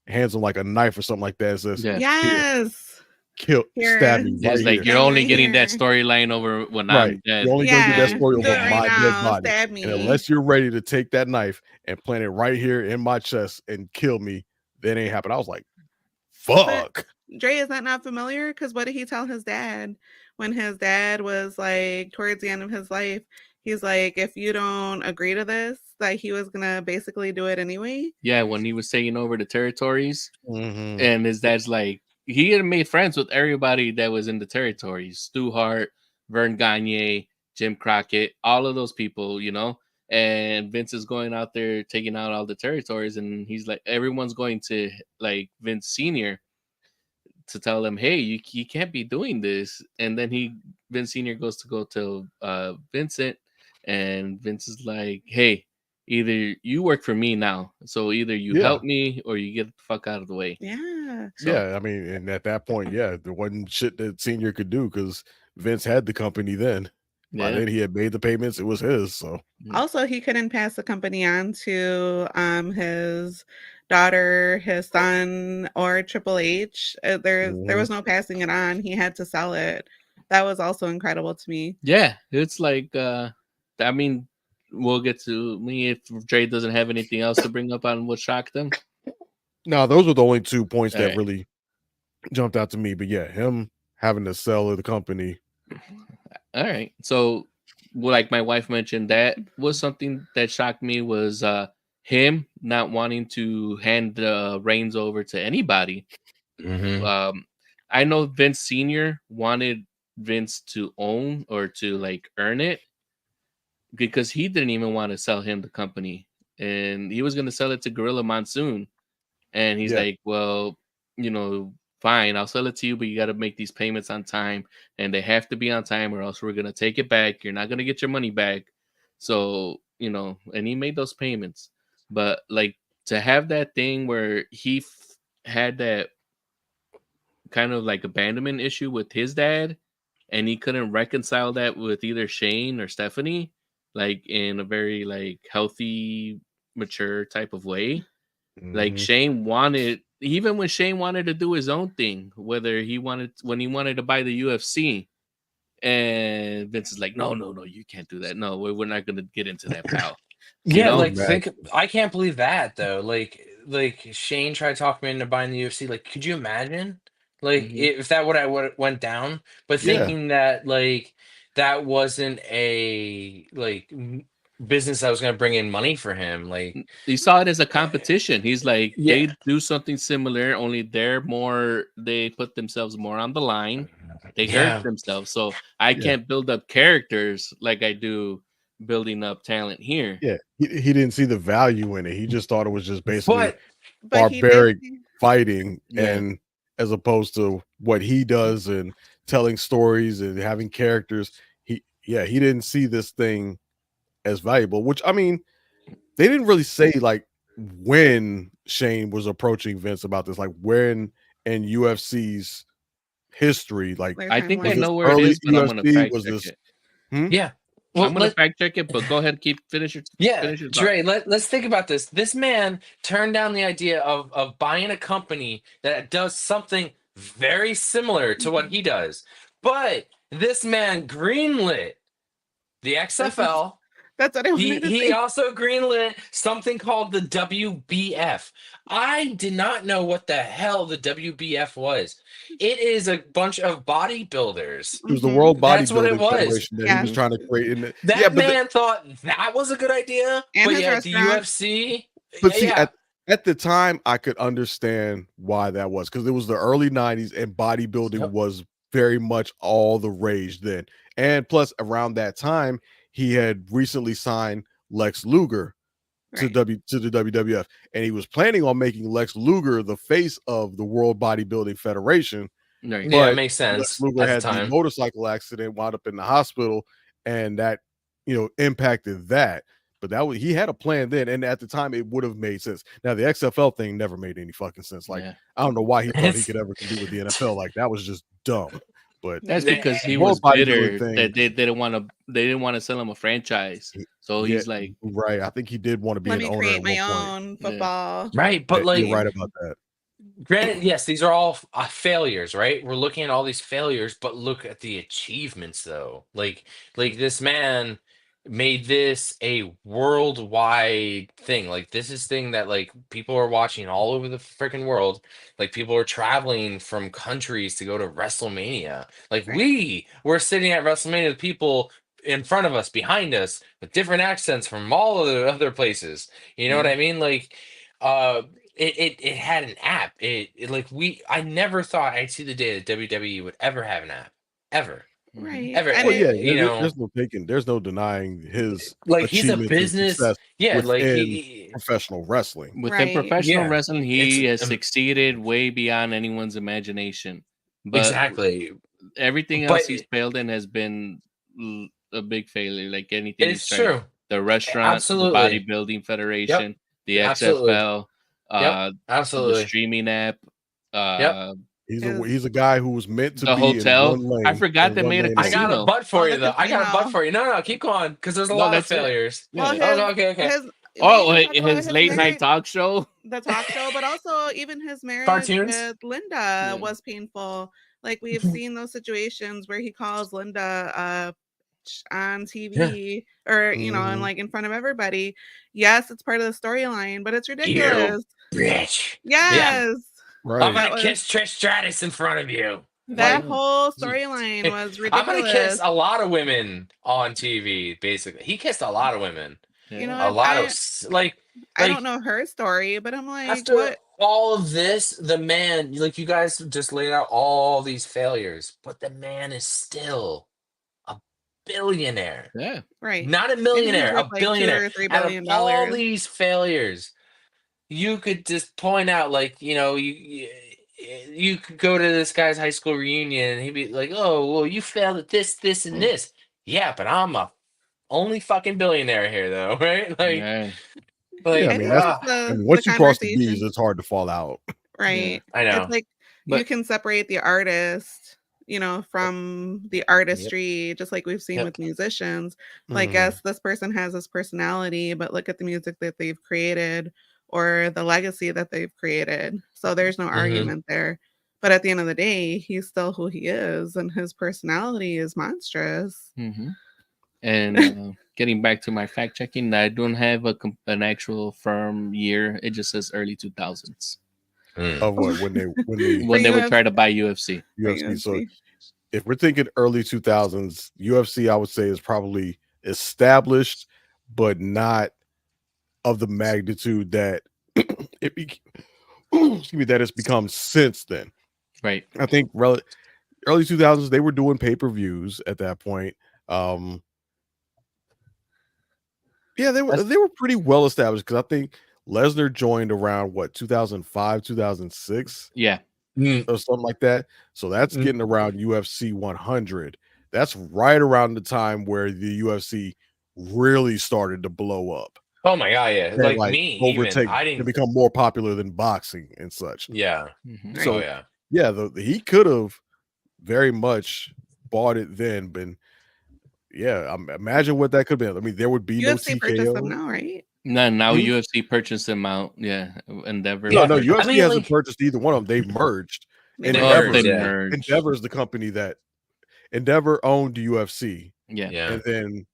Speaker 3: hands him like a knife or something like that, and says,
Speaker 1: Yeah.
Speaker 2: Yes.
Speaker 3: stab me right
Speaker 1: It's like
Speaker 3: here.
Speaker 1: you're only getting that
Speaker 2: Here.
Speaker 1: storyline over when
Speaker 3: Right.
Speaker 1: I'm dead.
Speaker 3: You're only gonna get that
Speaker 2: Yeah.
Speaker 3: story
Speaker 2: Do
Speaker 3: over
Speaker 2: it right
Speaker 3: my dead
Speaker 2: now.
Speaker 3: body.
Speaker 2: Stab
Speaker 3: And
Speaker 2: me.
Speaker 3: unless you're ready to take that knife and plant it right here in my chest and kill me, that ain't happen. I was like, fuck.
Speaker 2: Dre, is that not familiar? Because what did he tell his dad when his dad was like towards the end of his life? He's like, if you don't agree to this, that he was gonna basically do it anyway.
Speaker 1: Yeah, when he was taking over the territories,
Speaker 3: Mhm.
Speaker 1: and his dad's like, he had made friends with everybody that was in the territories: Stu Hart, Vern Gagne, Jim Crockett, all of those people, and Vince is going out there taking out all the territories, and he's like, everyone's going to like Vince Senior to tell him, hey, you can't be doing this. And then Vince Senior goes to go tell Vincent, and Vince is like, hey, either you work for me now, so either you
Speaker 3: Yeah.
Speaker 1: help me or you get the fuck out of the way.
Speaker 2: Yeah.
Speaker 1: So,
Speaker 3: Yeah, I mean, and at that point, yeah, there wasn't shit that Senior could do because Vince had the company then. By
Speaker 1: yeah.
Speaker 3: then, he had made the payments; it was his. So
Speaker 2: Also, he couldn't pass the company on to his daughter, his son, or Triple H. There was no passing it on. He had to sell it. That was also incredible to me.
Speaker 1: Yeah, it's like I mean, we'll get to me if Dre doesn't have anything else to bring up on what shocked them.
Speaker 3: no, those were the only 2 points that
Speaker 1: Alright.
Speaker 3: really jumped out to me. But yeah, him having to sell the company.
Speaker 1: All right. So, like my wife mentioned, that was something that shocked me was him not wanting to hand the reins over to anybody.
Speaker 4: Mhm.
Speaker 1: I know Vince Senior wanted Vince to own or to like earn it because he didn't even want to sell him the company, and he was going to sell it to Gorilla Monsoon. And he's
Speaker 3: Yeah.
Speaker 1: like, well, fine, I'll sell it to you, but you got to make these payments on time, and they have to be on time, or else we're gonna take it back. You're not gonna get your money back. So, and he made those payments. But like to have that thing where had that kind of like abandonment issue with his dad, and he couldn't reconcile that with either Shane or Stephanie, like in a very like healthy, mature type of way. Like
Speaker 3: Mhm.
Speaker 1: Shane wanted, even when Shane wanted to do his own thing, when he wanted to buy the UFC, and Vince is like, no, no, no, you can't do that. No, we're not gonna get into that, pal. You
Speaker 4: Yeah,
Speaker 1: know?
Speaker 4: like I can't believe that though. Like Shane tried talking me into buying the UFC. Like, could you imagine? Like
Speaker 1: Mhm.
Speaker 4: if that would went down, but
Speaker 3: Yeah.
Speaker 4: thinking that like that wasn't a business that was gonna bring in money for him. Like
Speaker 1: He saw it as a competition. He's like,
Speaker 4: yeah.
Speaker 1: they do something similar, only they put themselves more on the line. They hurt
Speaker 4: Yeah.
Speaker 1: themselves. So I
Speaker 3: Yeah.
Speaker 1: can't build up characters like I do building up talent here.
Speaker 3: Yeah. He didn't see the value in it. He just thought it was just basically
Speaker 2: But he did.
Speaker 3: barbaric fighting,
Speaker 1: Yeah.
Speaker 3: and as opposed to what he does and telling stories and having characters. He didn't see this thing as valuable, which I mean, they didn't really say like when Shane was approaching Vince about this, like when in UFC's history, like
Speaker 2: Their
Speaker 1: I think I
Speaker 3: was
Speaker 2: timeline.
Speaker 3: this
Speaker 1: know where it
Speaker 3: early
Speaker 1: is, but I'm gonna
Speaker 3: UFC?
Speaker 1: fact
Speaker 3: Was
Speaker 1: check
Speaker 3: this
Speaker 1: it.
Speaker 4: Yeah.
Speaker 1: I'm
Speaker 4: Well,
Speaker 1: gonna fact check it, but go ahead,
Speaker 4: yeah,
Speaker 1: finish your thought.
Speaker 4: Dre, let's think about this. This man turned down the idea of buying a company that does something very similar to what he does. But this man greenlit the
Speaker 2: That's what,
Speaker 4: XFL.
Speaker 2: that's what I
Speaker 4: He
Speaker 2: wanted to
Speaker 4: he
Speaker 2: say.
Speaker 4: also greenlit something called the WBF. I did not know what the hell the WBF was. It is a bunch of bodybuilders.
Speaker 3: it was the World
Speaker 4: That's what it
Speaker 3: Bodybuilding
Speaker 4: was.
Speaker 3: Federation that he was
Speaker 2: Yes.
Speaker 1: Mhm.
Speaker 3: trying to create? In yeah,
Speaker 4: That man thought that was a good idea,
Speaker 2: And
Speaker 4: but
Speaker 2: his
Speaker 4: yet the
Speaker 2: restaurant.
Speaker 4: UFC,
Speaker 3: but see,
Speaker 4: yeah,
Speaker 3: at the time, I could understand why that was because it was the early '90s and bodybuilding
Speaker 4: yep,
Speaker 3: was very much all the rage then. And plus, around that time, he had recently signed Lex Luger
Speaker 2: Right.
Speaker 3: to the WWF, and he was planning on making Lex Luger the face of the World Bodybuilding Federation.
Speaker 1: Right.
Speaker 4: yeah, it
Speaker 3: But
Speaker 4: makes
Speaker 3: Lex
Speaker 4: sense
Speaker 3: Luger
Speaker 4: at the
Speaker 3: had the
Speaker 4: time.
Speaker 3: motorcycle accident, wound up in the hospital, and that impacted that. But he had a plan then, and at the time it would have made sense. Now the XFL thing never made any fucking sense. Like
Speaker 1: Yeah.
Speaker 3: I don't know why he thought he
Speaker 4: It's
Speaker 3: could ever compete with the NFL. Like that was just dumb. But
Speaker 1: That's
Speaker 2: Yeah.
Speaker 1: because
Speaker 3: the
Speaker 1: he
Speaker 3: World
Speaker 1: was
Speaker 3: Bodybuilding
Speaker 1: bitter
Speaker 3: thing,
Speaker 1: that they didn't want to sell him a franchise. So
Speaker 3: yeah,
Speaker 1: he's like,
Speaker 3: right. I think he did want to be
Speaker 2: Let
Speaker 3: an
Speaker 2: me
Speaker 3: owner at
Speaker 2: create
Speaker 3: one
Speaker 2: my
Speaker 3: point.
Speaker 2: own
Speaker 1: yeah.
Speaker 2: football.
Speaker 4: right, but
Speaker 3: You're
Speaker 4: like
Speaker 3: right about that.
Speaker 4: granted, yes, these are all failures, right? We're looking at all these failures, but look at the achievements, though. Like this man made this a worldwide thing. Like this is thing that like people are watching all over the freaking world. Like people are traveling from countries to go to WrestleMania. Like
Speaker 2: Right.
Speaker 4: we were sitting at WrestleMania with people in front of us, behind us, with different accents from all of the other places. You know what
Speaker 1: Yeah.
Speaker 4: I mean? Like, uh it had an app. It like I never thought I'd see the day that WWE would ever have an app. Ever.
Speaker 2: Right.
Speaker 4: Ever,
Speaker 2: And
Speaker 3: Well, yeah,
Speaker 4: you know,
Speaker 3: there's no denying his
Speaker 4: like he's a
Speaker 3: achievements and
Speaker 4: business.
Speaker 3: success
Speaker 4: Yeah, like
Speaker 3: within professional wrestling.
Speaker 1: Within
Speaker 2: right.
Speaker 1: professional
Speaker 4: yeah,
Speaker 1: wrestling,
Speaker 4: it's
Speaker 1: he has succeeded way beyond anyone's imagination. But
Speaker 4: exactly.
Speaker 1: everything
Speaker 4: But
Speaker 1: else he's failed in has been a big failure. Like anything he's
Speaker 4: it's
Speaker 1: tried,
Speaker 4: true.
Speaker 1: the restaurant, the
Speaker 4: Absolutely.
Speaker 1: bodybuilding
Speaker 4: Yep.
Speaker 1: federation, the
Speaker 4: Absolutely.
Speaker 1: XFL,
Speaker 4: Yep.
Speaker 1: the
Speaker 4: Absolutely.
Speaker 1: streaming app,
Speaker 4: Yep.
Speaker 1: uh,
Speaker 2: His
Speaker 3: He's a guy who was meant to
Speaker 1: the
Speaker 3: be in
Speaker 1: hotel. I forgot
Speaker 3: in
Speaker 1: they
Speaker 3: one
Speaker 1: made a
Speaker 3: lane
Speaker 4: I got
Speaker 3: only.
Speaker 4: a
Speaker 1: casino.
Speaker 4: butt for
Speaker 2: the
Speaker 4: you though. I got a butt
Speaker 2: casino.
Speaker 4: for you. No, keep going because there's a
Speaker 1: No,
Speaker 4: lot of
Speaker 1: that's it.
Speaker 4: failures.
Speaker 2: Well,
Speaker 1: Yeah.
Speaker 4: Okay.
Speaker 2: his we
Speaker 1: Oh,
Speaker 2: even talk about
Speaker 1: his
Speaker 2: his
Speaker 1: late night
Speaker 2: marriage,
Speaker 1: talk show.
Speaker 2: the talk show, but also even his marriage
Speaker 4: Cartoons.
Speaker 2: with Linda
Speaker 1: Yeah.
Speaker 2: was painful. Like we've seen those situations where he calls Linda on
Speaker 4: Yeah.
Speaker 2: TV or and like in front of everybody. Yes, it's part of the storyline, but it's
Speaker 4: You
Speaker 2: ridiculous.
Speaker 4: bitch. Yeah.
Speaker 2: Yes.
Speaker 4: I'm
Speaker 3: Right.
Speaker 2: That
Speaker 4: gonna
Speaker 2: was
Speaker 4: kiss Trish Stratus in front of you.
Speaker 2: that
Speaker 4: Like,
Speaker 2: whole storyline was
Speaker 4: I'm gonna kiss
Speaker 2: ridiculous.
Speaker 4: a lot of women on TV. Basically, he kissed a lot of women.
Speaker 1: Yeah.
Speaker 4: A lot of
Speaker 2: I don't know her story, but I'm like,
Speaker 4: after
Speaker 2: what?
Speaker 4: all of this, the man, like you guys just laid out all these failures, but the man is still a billionaire.
Speaker 1: Yeah.
Speaker 2: Right.
Speaker 4: Not a
Speaker 2: And he's
Speaker 4: millionaire,
Speaker 2: worth
Speaker 4: a
Speaker 2: like $2
Speaker 4: billionaire.
Speaker 2: or $3
Speaker 4: Out of
Speaker 2: billion.
Speaker 4: all these failures, you could just point out, like, you could go to this guy's high school reunion and he'd be like, oh, well, you failed at this, this, and this. Yeah, but I'm a only fucking billionaire here, though, right?
Speaker 1: Yeah.
Speaker 3: Yeah, I
Speaker 2: I
Speaker 3: mean
Speaker 2: think that's
Speaker 3: once
Speaker 2: the
Speaker 3: you cross the D's,
Speaker 2: conversation.
Speaker 3: it's hard to fall out.
Speaker 2: Right.
Speaker 4: I know.
Speaker 2: It's like you
Speaker 1: But
Speaker 2: can separate the artist, from the artistry, just like we've seen
Speaker 4: Yep.
Speaker 2: with musicians. Like,
Speaker 3: Mhm.
Speaker 2: yes, this person has this personality, but look at the music that they've created or the legacy that they've created. So there's no
Speaker 4: Mhm.
Speaker 2: argument there. But at the end of the day, he's still who he is, and his personality is monstrous.
Speaker 1: and getting back to my fact checking, I don't have an actual firm year. It just says early 2000s
Speaker 3: Of what when they
Speaker 1: when they would
Speaker 2: UFC.
Speaker 1: try to buy UFC.
Speaker 3: UFC. So
Speaker 2: UFC.
Speaker 3: if we're thinking early 2000s, UFC, I would say is probably established, but not of the magnitude that excuse me, that it's become since then.
Speaker 1: Right.
Speaker 3: I think early 2000s they were doing pay-per-views at that point. Yeah, they were pretty well established because I think Lesnar joined around 2005, 2006.
Speaker 1: Yeah.
Speaker 3: Or something like that. So that's getting around UFC 100. That's right around the time where the UFC really started to blow up.
Speaker 4: Oh my god, yeah.
Speaker 3: And
Speaker 4: Like me, even
Speaker 3: overtake
Speaker 4: I
Speaker 3: and
Speaker 4: didn't.
Speaker 3: become more popular than boxing and such.
Speaker 4: Yeah.
Speaker 3: So
Speaker 4: Oh yeah.
Speaker 3: yeah, he could have very much bought it then, but yeah, imagine what that could have been. I mean, there would be no
Speaker 2: UFC purchased them
Speaker 3: TKO.
Speaker 2: now, right?
Speaker 1: No, now
Speaker 3: Mhm.
Speaker 1: UFC purchased them out. Yeah, Endeavor.
Speaker 3: No,
Speaker 4: Yeah.
Speaker 3: UFC
Speaker 4: I mean,
Speaker 3: hasn't
Speaker 4: like-
Speaker 3: purchased either one of them. They merged.
Speaker 2: They
Speaker 3: Endeavor,
Speaker 2: merged.
Speaker 4: yeah.
Speaker 1: merged.
Speaker 3: Endeavor is the company that Endeavor owned UFC.
Speaker 1: Yeah.
Speaker 4: Yeah.
Speaker 3: And then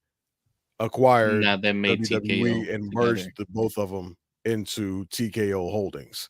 Speaker 3: acquired
Speaker 1: Now they made
Speaker 3: WWE
Speaker 1: TKO
Speaker 3: and merged
Speaker 1: together.
Speaker 3: the both of them into TKO Holdings.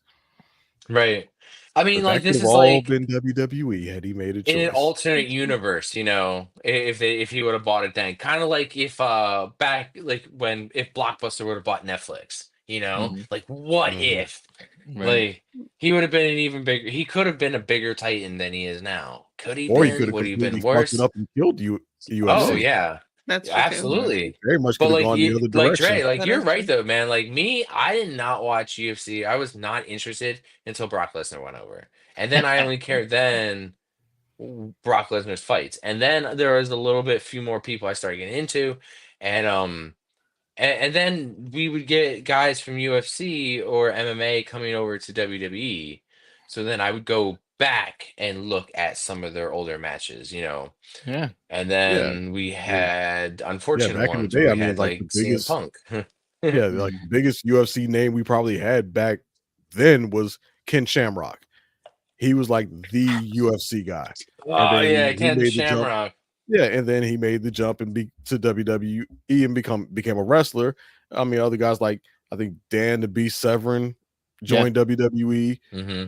Speaker 4: Right. I mean,
Speaker 3: But
Speaker 4: like
Speaker 3: that could
Speaker 4: this
Speaker 3: have
Speaker 4: is
Speaker 3: all
Speaker 4: like
Speaker 3: been WWE had he made a choice.
Speaker 4: in an alternate universe, if he would have bought it then, kind of like if back like when if Blockbuster would have bought Netflix,
Speaker 1: Mhm.
Speaker 4: like what
Speaker 3: Mhm.
Speaker 4: if
Speaker 1: Right.
Speaker 4: like he would have been an even bigger, he could have been a bigger titan than he is now. Could he
Speaker 3: Or he
Speaker 4: been?
Speaker 3: could have
Speaker 4: Would he have been
Speaker 3: completely fucked it
Speaker 4: worse?
Speaker 3: up and killed UFC.
Speaker 4: Oh yeah,
Speaker 2: That's true too.
Speaker 4: absolutely.
Speaker 3: Very much
Speaker 4: But
Speaker 3: could have
Speaker 4: like
Speaker 3: gone the other
Speaker 4: like
Speaker 3: direction.
Speaker 4: Dre, like
Speaker 2: That
Speaker 4: you're
Speaker 2: is
Speaker 4: right
Speaker 2: true.
Speaker 4: though, man. Like me, I did not watch UFC. I was not interested until Brock Lesnar went over, and then I only cared then Brock Lesnar's fights, and then there was a little bit few more people I started getting into, and then we would get guys from UFC or MMA coming over to WWE. So then I would go back and look at some of their older matches,
Speaker 1: Yeah.
Speaker 4: And
Speaker 3: Yeah.
Speaker 4: then we had unfortunate
Speaker 3: back in the
Speaker 4: ones
Speaker 3: day,
Speaker 4: where
Speaker 3: I
Speaker 4: we
Speaker 3: mean,
Speaker 4: had
Speaker 3: like,
Speaker 4: like
Speaker 3: the
Speaker 4: CM
Speaker 3: biggest-
Speaker 4: Punk.
Speaker 3: Yeah, like the biggest UFC name we probably had back then was Ken Shamrock. He was like the UFC guy.
Speaker 4: Oh
Speaker 3: then
Speaker 4: yeah,
Speaker 3: he
Speaker 4: Ken
Speaker 3: made the jump.
Speaker 4: Shamrock.
Speaker 3: Yeah, and then he made the jump and to WWE and became a wrestler. I mean, other guys like I think Dan the Beast Severn joined WWE
Speaker 4: hmm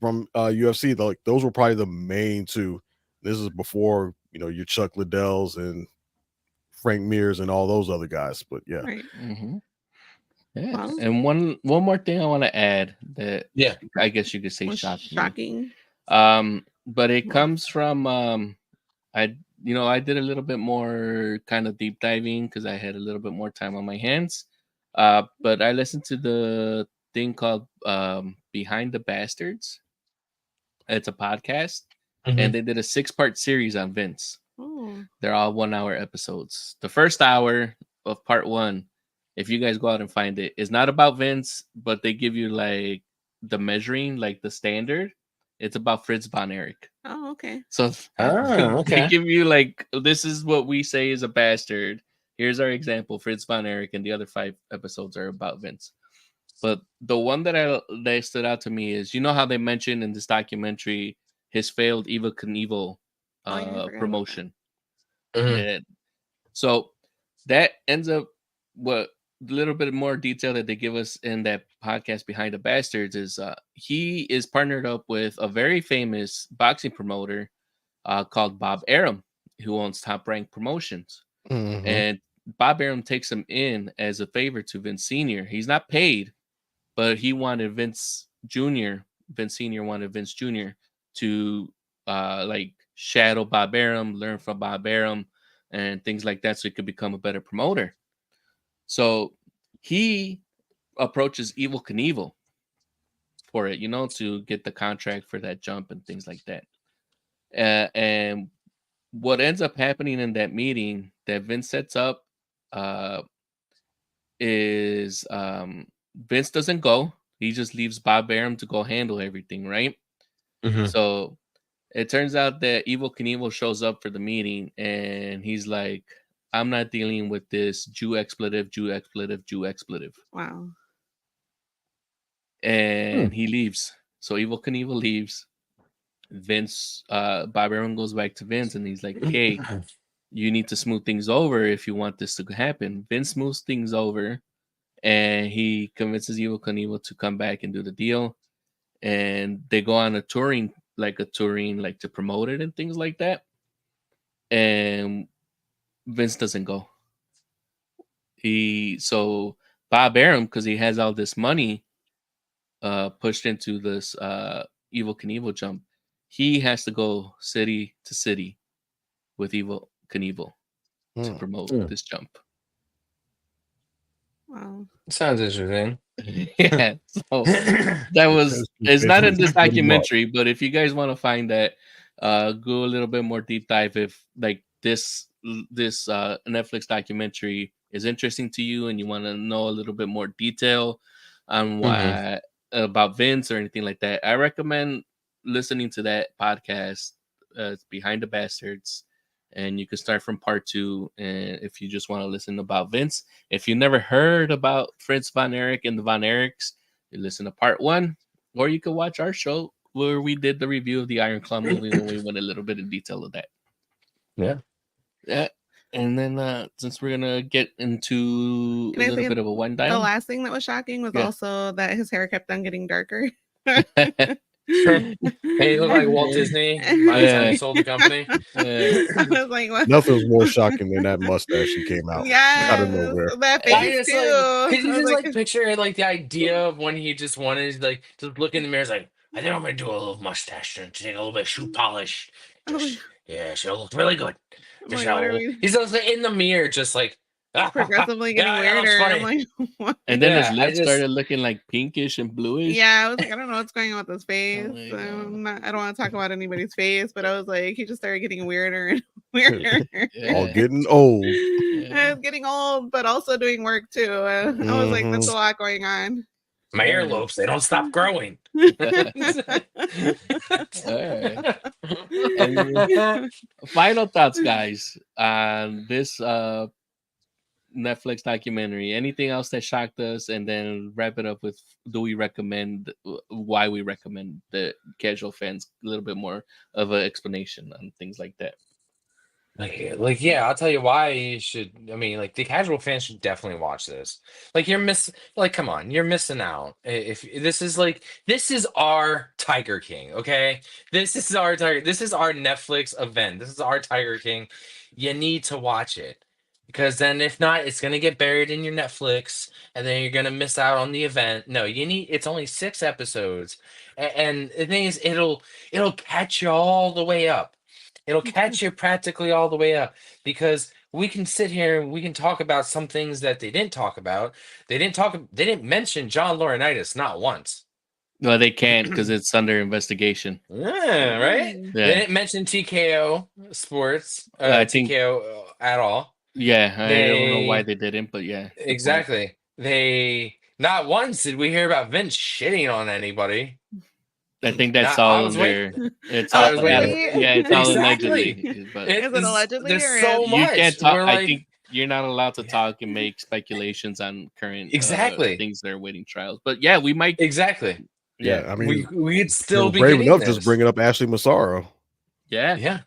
Speaker 3: from UFC. Like those were probably the main two. This is before your Chuck Liddells and Frank Mears and all those other guys. But yeah,
Speaker 2: Right.
Speaker 1: Yeah.
Speaker 2: Well-
Speaker 1: And one more thing I want to add that
Speaker 4: Yeah.
Speaker 1: I guess you could say
Speaker 2: Was
Speaker 1: shocking.
Speaker 2: shocking.
Speaker 1: But it comes from I did a little bit more kind of deep diving because I had a little bit more time on my hands. But I listened to the thing called Behind the Bastards. It's a podcast, and
Speaker 4: Mhm.
Speaker 1: they did a 6-part series on Vince.
Speaker 2: Oh,
Speaker 1: They're all 1 hour episodes. The first hour of part one, if you guys go out and find it, is not about Vince, but they give you like the measuring, like the standard. It's about Fritz von Erich.
Speaker 2: oh, okay.
Speaker 1: So
Speaker 4: Oh,
Speaker 1: they
Speaker 4: okay.
Speaker 1: give you like, this is what we say is a bastard. Here's our example, Fritz von Erich, and the other 5 episodes are about Vince. But the one that stood out to me is, how they mentioned in this documentary his failed Evil Knievel
Speaker 2: Oh, yeah, I forgot about that.
Speaker 1: promotion.
Speaker 4: Mhm.
Speaker 1: That so that ends up, what the little bit more detail that they give us in that podcast Behind the Bastards is, he is partnered up with a very famous boxing promoter called Bob Arum, who owns Top Rank Promotions.
Speaker 3: Mhm.
Speaker 1: And Bob Arum takes him in as a favor to Vince Sr. He's not paid, but he wanted Vince Jr. Vince Sr. wanted Vince Jr. to like shadow Bob Arum, learn from Bob Arum, and things like that, so he could become a better promoter. So he approaches Evil Knievel for it, to get the contract for that jump and things like that. And what ends up happening in that meeting that Vince sets up uh, is Vince doesn't go. He just leaves Bob Arum to go handle everything, right?
Speaker 4: Mhm.
Speaker 1: So it turns out that Evil Knievel shows up for the meeting, and he's like, I'm not dealing with this Jew expletive, Jew expletive, Jew expletive.
Speaker 2: Wow.
Speaker 1: And he leaves. So Evil Knievel leaves. Vince, Bob Arum goes back to Vince, and he's like, hey, you need to smooth things over if you want this to happen. Vince smooths things over, and he convinces Evil Knievel to come back and do the deal. And they go on a touring, like to promote it and things like that. And Vince doesn't go. So Bob Arum, because he has all this money pushed into this Evil Knievel jump, he has to go city to city with Evil Knievel to
Speaker 3: Hmm.
Speaker 1: promote
Speaker 4: Mm.
Speaker 1: this jump.
Speaker 2: Wow.
Speaker 4: Sounds interesting.
Speaker 1: Yeah, so it's not in this documentary, but if you guys want to find that, go a little bit more deep dive. If like this Netflix documentary is interesting to you and you want to know a little bit more detail on
Speaker 4: Mhm.
Speaker 1: why about Vince or anything like that, I recommend listening to that podcast. It's Behind the Bastards, and you can start from part 2. And if you just want to listen about Vince, if you never heard about Fritz von Erich and the Von Erichs, you listen to part 1, or you can watch our show where we did the review of the Iron Claw movie when we went a little bit in detail of that.
Speaker 4: Yeah.
Speaker 1: Yeah. And then since we're gonna get into a
Speaker 2: Can I
Speaker 1: little
Speaker 2: say
Speaker 1: bit of a wind
Speaker 2: the
Speaker 1: down,
Speaker 2: last thing that was shocking was
Speaker 1: Yeah.
Speaker 2: also that his hair kept on getting darker.
Speaker 4: Hey, he looked like Walt Disney by the time he sold the company.
Speaker 2: I was like, what?
Speaker 3: Nothing was more shocking than that mustache he came out out of
Speaker 2: Yes,
Speaker 3: nowhere.
Speaker 2: that
Speaker 4: I
Speaker 2: face
Speaker 4: just
Speaker 2: too.
Speaker 4: like, could you
Speaker 2: I was
Speaker 4: just
Speaker 2: like,
Speaker 4: like picture like the idea of when he just wanted like just look in the mirror, like, I think I'm gonna do a little mustache and take a little bit of shoe polish.
Speaker 2: I'm like,
Speaker 4: Just yeah, she'll look really good.
Speaker 2: I'm
Speaker 4: Just
Speaker 2: like, what are
Speaker 4: how
Speaker 2: we?
Speaker 4: he's just like, in the mirror, just like
Speaker 2: Progressively getting
Speaker 4: yeah, that looks
Speaker 2: weirder. I'm
Speaker 4: funny.
Speaker 2: like, what?
Speaker 1: and then his
Speaker 4: Yeah, I
Speaker 1: lips
Speaker 4: just
Speaker 1: started looking like pinkish and bluish.
Speaker 2: Yeah, I was like, I don't know what's going on with his face.
Speaker 1: Oh my God.
Speaker 2: I don't want to talk about anybody's face, but I was like, he just started getting weirder and weirder.
Speaker 3: All
Speaker 1: Yeah.
Speaker 3: getting old.
Speaker 2: I was getting old, but also doing work too. I was like, that's a lot going on.
Speaker 4: my earlobes, they don't stop growing.
Speaker 1: All right. And final thoughts, guys, on this Netflix documentary. Anything else that shocked us, and then wrap it up with, do we recommend, why we recommend the casual fans a little bit more of an explanation on things like that.
Speaker 4: Like, yeah, I'll tell you why you should. I mean, like, the casual fans should definitely watch this. Like, like, come on, you're missing out. If this is our Tiger King, okay? This is our Tiger. This is our Netflix event. This is our Tiger King. You need to watch it because then, if not, it's gonna get buried in your Netflix, and then you're gonna miss out on the event. No, you need. It's only 6 episodes, and the thing is, it'll catch you all the way up. It'll catch you practically all the way up, because we can sit here and we can talk about some things that they didn't talk about. They didn't mention John Laurinaitis not once.
Speaker 1: No, they can't because it's under investigation.
Speaker 4: Yeah, right?
Speaker 2: Mm.
Speaker 4: They
Speaker 1: Yeah,
Speaker 4: didn't mention TKO Sports,
Speaker 1: I think.
Speaker 4: TKO at all.
Speaker 1: Yeah, I don't know why
Speaker 4: They
Speaker 1: they didn't, but yeah, good point.
Speaker 4: exactly. They not once did we hear about Vince shitting on anybody.
Speaker 1: I think that's
Speaker 4: Not, I
Speaker 1: all
Speaker 4: was waiting.
Speaker 1: under. It's
Speaker 4: I
Speaker 1: all
Speaker 4: was waiting.
Speaker 1: yeah, it's all
Speaker 4: Exactly.
Speaker 1: allegedly. But
Speaker 4: It
Speaker 2: Is it
Speaker 4: is.
Speaker 2: allegedly
Speaker 4: There's
Speaker 2: or
Speaker 4: so
Speaker 2: is
Speaker 1: you can't
Speaker 4: much.
Speaker 1: talk.
Speaker 4: We're
Speaker 1: I
Speaker 4: like,
Speaker 1: think you're not allowed to
Speaker 4: yeah,
Speaker 1: talk and make speculations on current
Speaker 4: exactly,
Speaker 1: things that are waiting trials. But yeah, we might.
Speaker 4: exactly.
Speaker 1: Yeah,
Speaker 3: Yeah, I
Speaker 4: We
Speaker 3: mean,
Speaker 4: we'd
Speaker 3: they
Speaker 4: still
Speaker 3: were
Speaker 4: be
Speaker 3: brave
Speaker 4: getting
Speaker 3: enough just
Speaker 4: this.
Speaker 3: bringing up Ashley Massaro.
Speaker 1: yeah,
Speaker 4: Yeah.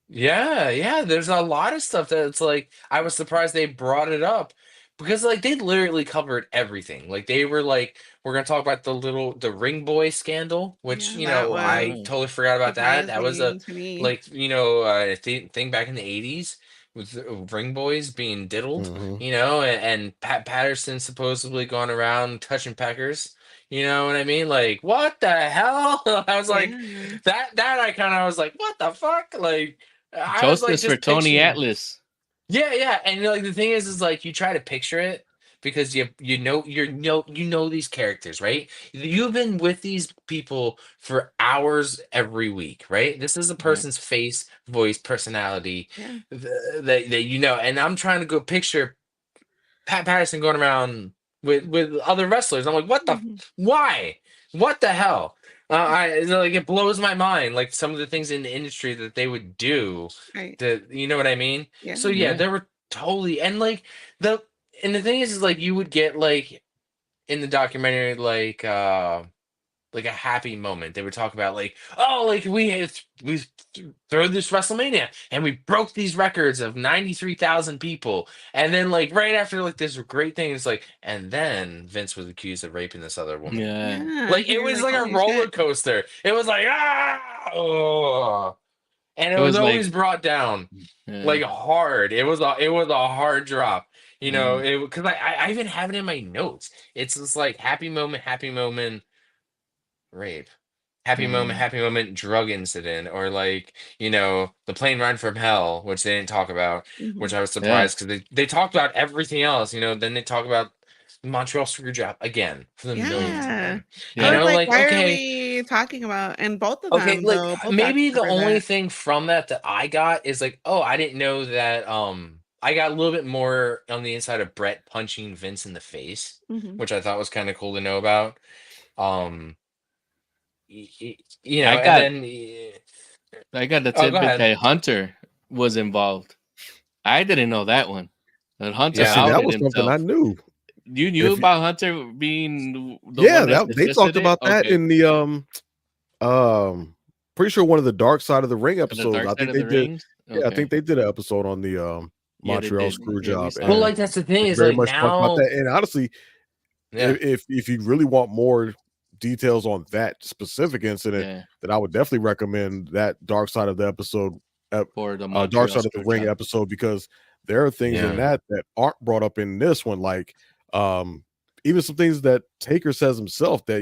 Speaker 4: Yeah, yeah. There's a lot of stuff that it's like I was surprised they brought it up, because like they literally covered everything. Like they were like, we're gonna talk about the ring boy scandal, which
Speaker 2: Yeah, that
Speaker 4: I
Speaker 1: Oh,
Speaker 2: was
Speaker 4: totally forgot about that. That was a
Speaker 2: surprising to me.
Speaker 4: like thing back in the 80s with the ring boys being diddled,
Speaker 3: Hmm.
Speaker 4: and Pat Patterson supposedly going around touching peckers. You know what I mean? Like, what the hell? I was like,
Speaker 2: Yeah.
Speaker 4: that I kind of was like, what the fuck? Like, I was like
Speaker 1: justice for
Speaker 4: just
Speaker 1: Tony
Speaker 4: picturing.
Speaker 1: Atlas.
Speaker 4: Yeah, yeah, and like the thing is like you try to picture it because you know these characters, right? You've been with these people for hours every week, right? This is a
Speaker 1: Yeah,
Speaker 4: person's face, voice, personality
Speaker 2: Yeah.
Speaker 4: that you know, and I'm trying to go picture Pat Patterson going around with other wrestlers. I'm like,
Speaker 2: Mhm.
Speaker 4: why? What the hell? Like it blows my mind, like some of the things in the industry that they would do.
Speaker 2: Right.
Speaker 4: You know what I mean?
Speaker 2: Yeah.
Speaker 4: So yeah,
Speaker 1: yeah,
Speaker 4: there were totally, and like the and the thing is like you would get like in the documentary like a happy moment. They would talk about like, oh, like we throw this WrestleMania and we broke these records of 93,000 people, and then like right after like this great thing, it's like, and then Vince was accused of raping this other woman.
Speaker 1: yeah.
Speaker 2: Yeah.
Speaker 4: Like it
Speaker 2: You're
Speaker 4: was
Speaker 2: like,
Speaker 4: like a
Speaker 2: holy
Speaker 4: roller
Speaker 2: shit.
Speaker 4: coaster. It was like oh, and it
Speaker 1: It
Speaker 4: was
Speaker 1: was like,
Speaker 4: always brought down
Speaker 1: yeah,
Speaker 4: like hard. It was a hard drop.
Speaker 1: mm,
Speaker 4: Because I even have it in my notes. It's just like happy moment, rape.
Speaker 1: mm,
Speaker 4: Happy moment, drug incident, or like, the plane ride from hell, which they didn't talk about,
Speaker 2: Hmm.
Speaker 4: which I was
Speaker 1: yeah,
Speaker 4: surprised because they talked about everything else, then they talk about the Montreal screw job again for the millionth
Speaker 2: Yeah.
Speaker 4: time.
Speaker 2: I was
Speaker 1: yeah,
Speaker 2: like,
Speaker 4: Like,
Speaker 2: why are
Speaker 4: okay,
Speaker 2: we talking about, and both of
Speaker 4: okay,
Speaker 2: them
Speaker 4: like
Speaker 2: though, both docs
Speaker 4: maybe the
Speaker 2: cover
Speaker 4: only
Speaker 2: that.
Speaker 4: thing from that I got is like, oh, I didn't know that I got a little bit more on the inside of Brett punching Vince in the face,
Speaker 2: Hmm.
Speaker 4: which I thought was kind of cool to know about. Um
Speaker 1: I
Speaker 4: and
Speaker 1: got
Speaker 4: then
Speaker 1: I got the
Speaker 4: oh, go
Speaker 1: tidbit
Speaker 4: ahead.
Speaker 1: that Hunter was involved. I didn't know that one. That
Speaker 3: And
Speaker 1: Hunter
Speaker 3: see,
Speaker 4: Yeah.
Speaker 3: that
Speaker 1: outed
Speaker 3: was something I
Speaker 1: himself.
Speaker 3: knew.
Speaker 1: You knew
Speaker 3: If you,
Speaker 1: about Hunter being the
Speaker 3: yeah,
Speaker 1: one that
Speaker 3: they talked
Speaker 1: suggested it?
Speaker 3: about that
Speaker 1: Okay.
Speaker 3: in the pretty sure one of the Dark Side of the Ring
Speaker 1: The
Speaker 3: episodes.
Speaker 1: dark
Speaker 3: I
Speaker 1: side
Speaker 3: think
Speaker 1: of
Speaker 3: they
Speaker 1: the
Speaker 3: did.
Speaker 1: rings?
Speaker 3: Yeah, I think
Speaker 1: Okay.
Speaker 3: they did an episode on the
Speaker 1: Yeah, they
Speaker 3: Montreal
Speaker 1: did.
Speaker 3: screw
Speaker 1: Yeah, we
Speaker 3: job,
Speaker 1: saw
Speaker 4: Well,
Speaker 3: and
Speaker 1: that.
Speaker 4: like that's the thing
Speaker 3: they
Speaker 4: is
Speaker 3: very
Speaker 4: like
Speaker 3: much talked about
Speaker 4: now,
Speaker 3: that. And honestly,
Speaker 4: yeah,
Speaker 3: if you really want more details on that specific incident,
Speaker 1: Yeah.
Speaker 3: then I would definitely recommend that Dark Side of the episode,
Speaker 1: For the
Speaker 3: Dark
Speaker 1: Montreal
Speaker 3: Side of the
Speaker 1: screw
Speaker 3: Ring
Speaker 1: job.
Speaker 3: episode, because there are things in
Speaker 4: yeah,
Speaker 3: that aren't brought up in this one, like um even some things that Taker says himself, that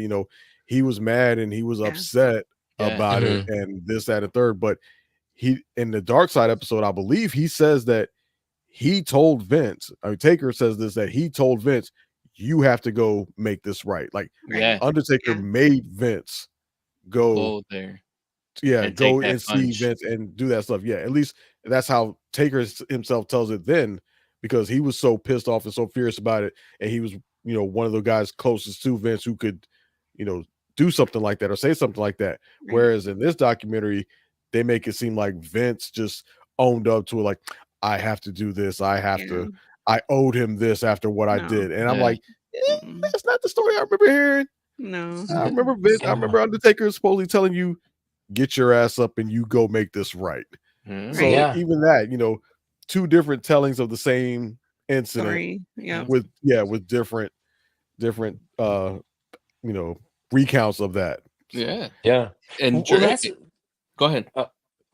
Speaker 3: he was mad and he was
Speaker 2: Yeah.
Speaker 3: upset
Speaker 1: Yeah.
Speaker 3: about it
Speaker 4: hmm
Speaker 3: and this, that, and third. But he, in the Dark Side episode, I believe he says that he told Vince, I mean, Taker says this, that he told Vince, you have to go make this right. Like
Speaker 2: Right.
Speaker 1: Yeah.
Speaker 3: Undertaker
Speaker 2: Yeah.
Speaker 3: made Vince go,
Speaker 1: Go there
Speaker 3: yeah,
Speaker 1: and take
Speaker 3: go
Speaker 1: that
Speaker 3: and see
Speaker 1: punch.
Speaker 3: Vince and do that stuff. Yeah, at least that's how Taker himself tells it then, because he was so pissed off and so fierce about it, and he was, one of the guys closest to Vince who could, you know, do something like that or say something like that.
Speaker 2: Right.
Speaker 3: Whereas in this documentary, they make it seem like Vince just owned up to it, like, I have to do this,
Speaker 2: Yeah.
Speaker 3: I owed him this after what I
Speaker 2: No.
Speaker 3: did, and I'm
Speaker 1: Yeah.
Speaker 3: like,
Speaker 2: Mm-mm.
Speaker 3: that's not the story I remember hearing.
Speaker 2: No.
Speaker 3: I remember Undertaker supposedly telling you, get your ass up and you go make this right.
Speaker 1: Yeah.
Speaker 2: Right.
Speaker 3: So
Speaker 4: yeah,
Speaker 3: even that, two different tellings of the same incident
Speaker 2: Story. Yep.
Speaker 3: with different recounts of that. So,
Speaker 1: Yeah.
Speaker 4: yeah.
Speaker 1: And
Speaker 4: Well, that's
Speaker 1: go ahead.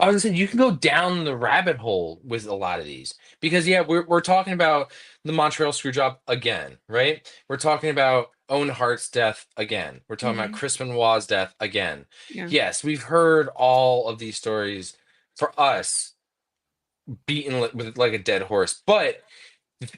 Speaker 4: I was gonna say you can go down the rabbit hole with a lot of these because yeah, we're talking about the Montreal Screwjob again, right? We're talking about Owen Hart's death again. We're talking about
Speaker 2: Hmm.
Speaker 4: Chris Benoit's death again.
Speaker 2: Yeah.
Speaker 4: Yes, we've heard all of these stories for us, beaten with like a dead horse. But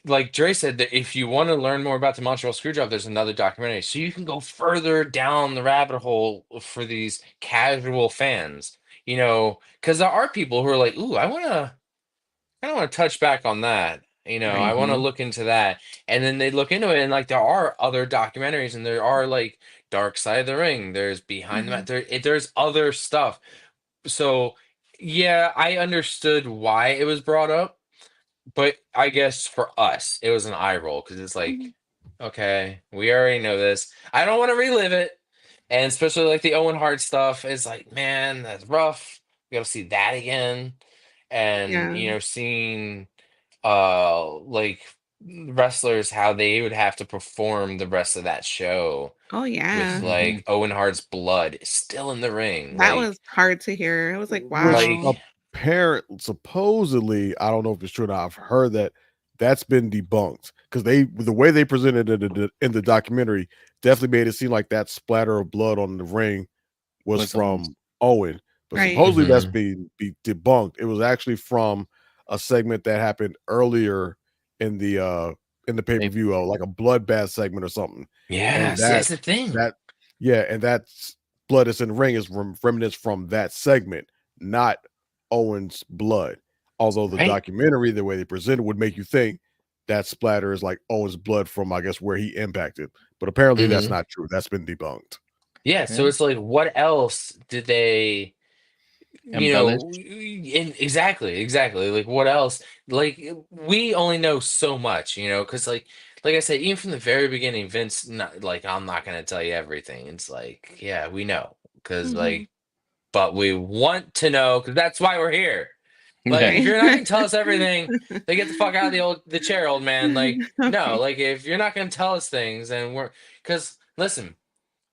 Speaker 4: like Dre said, that if you want to learn more about the Montreal Screwjob, there's another documentary, so you can go further down the rabbit hole for these casual fans. You know, because there are people who are like, "Ooh, I don't want to touch back on that." You know, I
Speaker 2: Right.
Speaker 4: want to
Speaker 1: Mhm.
Speaker 4: look into that, and then they look into it, and like there are other documentaries, and there are like Dark Side of the Ring. There's Behind the Mat.
Speaker 2: Mhm.
Speaker 4: There's other stuff. So yeah, I understood why it was brought up, but I guess for us, it was an eye roll because it's like,
Speaker 2: Mhm.
Speaker 4: okay, we already know this. I don't want to relive it, and especially like the Owen Hart stuff. It's like, man, that's rough. We got to see that again, and
Speaker 2: Yeah.
Speaker 4: seeing like wrestlers how they would have to perform the rest of that show
Speaker 2: Oh
Speaker 4: with
Speaker 2: yeah.
Speaker 1: Mhm.
Speaker 4: like Owen Hart's blood still in the ring,
Speaker 2: That was hard to hear. I was like,
Speaker 3: which
Speaker 4: like
Speaker 2: wow.
Speaker 3: supposedly, I don't know if it's true or not. I've heard that that's been debunked because the way they presented it in the documentary definitely made it seem like that splatter of blood on the ring was
Speaker 1: Was almost
Speaker 3: from Owen, but
Speaker 2: Right.
Speaker 3: supposedly that's
Speaker 4: mhm.
Speaker 3: being debunked. It was actually from a segment that happened earlier in the
Speaker 1: they
Speaker 3: pay-per-view, like a bloodbath segment or something.
Speaker 4: Yeah,
Speaker 3: And
Speaker 4: see, that's the thing.
Speaker 3: that yeah, and that's blood that's in the ring is remnants from that segment, not Owen's blood. Although the
Speaker 4: Right.
Speaker 3: documentary, the way they presented, would make you think that splatter is like Owen's blood from, I guess, where he impacted. But apparently that's
Speaker 4: Mhm.
Speaker 3: not true. That's been debunked.
Speaker 4: Yeah, so
Speaker 1: yeah,
Speaker 4: it's like, what else did they,
Speaker 1: embellished.
Speaker 4: exactly, like what else? Like we only know so much, because like I said, even from the very beginning, Vince, not like, I'm not gonna tell you everything. It's like, yeah, we know, because
Speaker 2: Mhm.
Speaker 4: like, but we want to know, because that's why we're here. Like,
Speaker 1: Yeah.
Speaker 4: if
Speaker 2: Right.
Speaker 4: you're not gonna tell us everything, then get the fuck out of the chair, old man. Like, no,
Speaker 2: Right.
Speaker 4: like if you're not gonna tell us things, then because listen,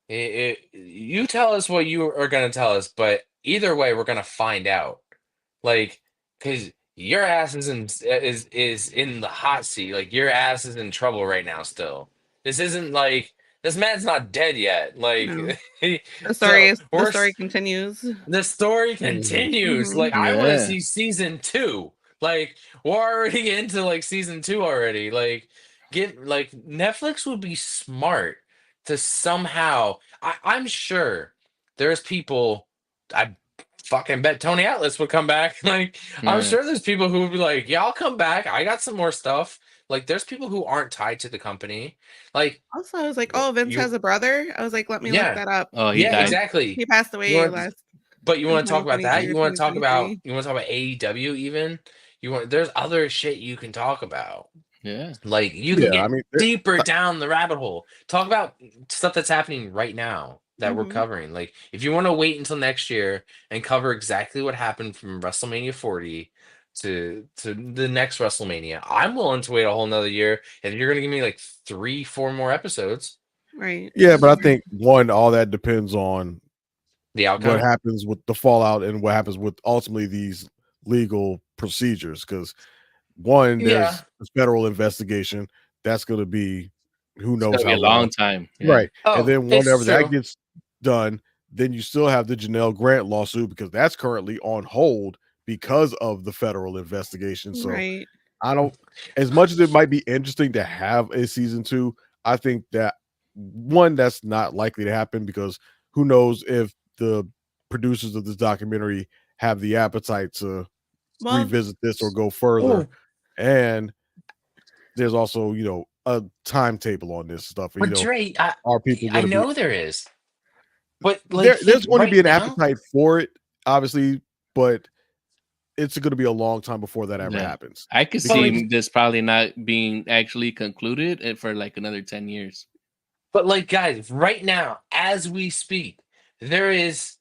Speaker 4: you tell us what you are gonna tell us, but either way, we're gonna find out. Like, because your ass is in the hot seat. Like, your ass is in trouble right now. Still, this isn't like this man's not dead yet.
Speaker 2: No.
Speaker 4: Like,
Speaker 2: The story
Speaker 4: so
Speaker 2: is the story continues.
Speaker 4: the story
Speaker 3: Mhm.
Speaker 4: continues.
Speaker 2: Mhm.
Speaker 4: Like, I want to
Speaker 1: Yeah.
Speaker 4: see season two. Like, we're already into like season two already. Like, get like Netflix would be smart to somehow. I'm sure there's people. I fucking bet Tony Atlas would come back. Like, I'm
Speaker 1: Yeah.
Speaker 4: sure there's people who would be like, "Yeah, I'll come back. I got some more stuff." Like, there's people who aren't tied to the company. Like,
Speaker 2: Also, I was like, "Oh, Vince
Speaker 4: you,
Speaker 2: has a brother?" I was like, "Let me look
Speaker 4: yeah,
Speaker 2: that up."
Speaker 1: Oh, he
Speaker 4: yeah,
Speaker 1: died.
Speaker 4: exactly.
Speaker 2: He passed
Speaker 4: You
Speaker 2: away
Speaker 4: want
Speaker 2: last
Speaker 4: but you
Speaker 2: in
Speaker 4: want to talk about that?
Speaker 2: 2022 or
Speaker 4: You want to talk about
Speaker 2: 2023.
Speaker 4: AEW even? There's other shit you can talk about.
Speaker 1: Yeah.
Speaker 4: Like you can
Speaker 3: Yeah, I
Speaker 4: get
Speaker 3: mean,
Speaker 4: deeper down the rabbit hole. Talk about stuff that's happening right now that we're
Speaker 2: Mhm.
Speaker 4: covering. Like if you want to wait until next year and cover exactly what happened from WrestleMania 40 to the next WrestleMania, I'm willing to wait a whole nother year. If you're gonna give me like 3, 4 more episodes,
Speaker 2: Right.
Speaker 3: yeah, but I think one, all that depends on
Speaker 4: the
Speaker 3: what
Speaker 4: outcome.
Speaker 3: happens with the fallout and what happens with ultimately these legal procedures. Because one,
Speaker 4: Yeah.
Speaker 3: there's a federal investigation that's going to be who
Speaker 1: It's
Speaker 3: knows
Speaker 1: gonna be
Speaker 3: how
Speaker 1: a
Speaker 3: long,
Speaker 1: long time. Yeah.
Speaker 3: right? And
Speaker 4: Oh,
Speaker 3: then
Speaker 4: it's
Speaker 3: whenever that
Speaker 4: true.
Speaker 3: gets done, then you still have the Janelle Grant lawsuit because that's currently on hold because of the federal investigation. So
Speaker 2: Right.
Speaker 3: I don't, as much as it might be interesting to have a season two, I think that one, that's not likely to happen because who knows if the producers of this documentary have the appetite to
Speaker 2: Well,
Speaker 3: revisit this or go further.
Speaker 4: Oh,
Speaker 3: And there's also, a timetable on this stuff.
Speaker 4: but Dre,
Speaker 3: Are people
Speaker 4: I
Speaker 3: going to be
Speaker 4: know there is. But like think
Speaker 3: there's going to be
Speaker 4: right
Speaker 3: an
Speaker 4: now,
Speaker 3: appetite for it, obviously, but it's going to be a long time before that ever
Speaker 1: Yeah.
Speaker 3: happens
Speaker 1: I could
Speaker 4: but
Speaker 3: because
Speaker 1: see
Speaker 4: like
Speaker 1: this probably not being actually concluded for like another 10 years.
Speaker 4: but like guys, right now, as we speak, there is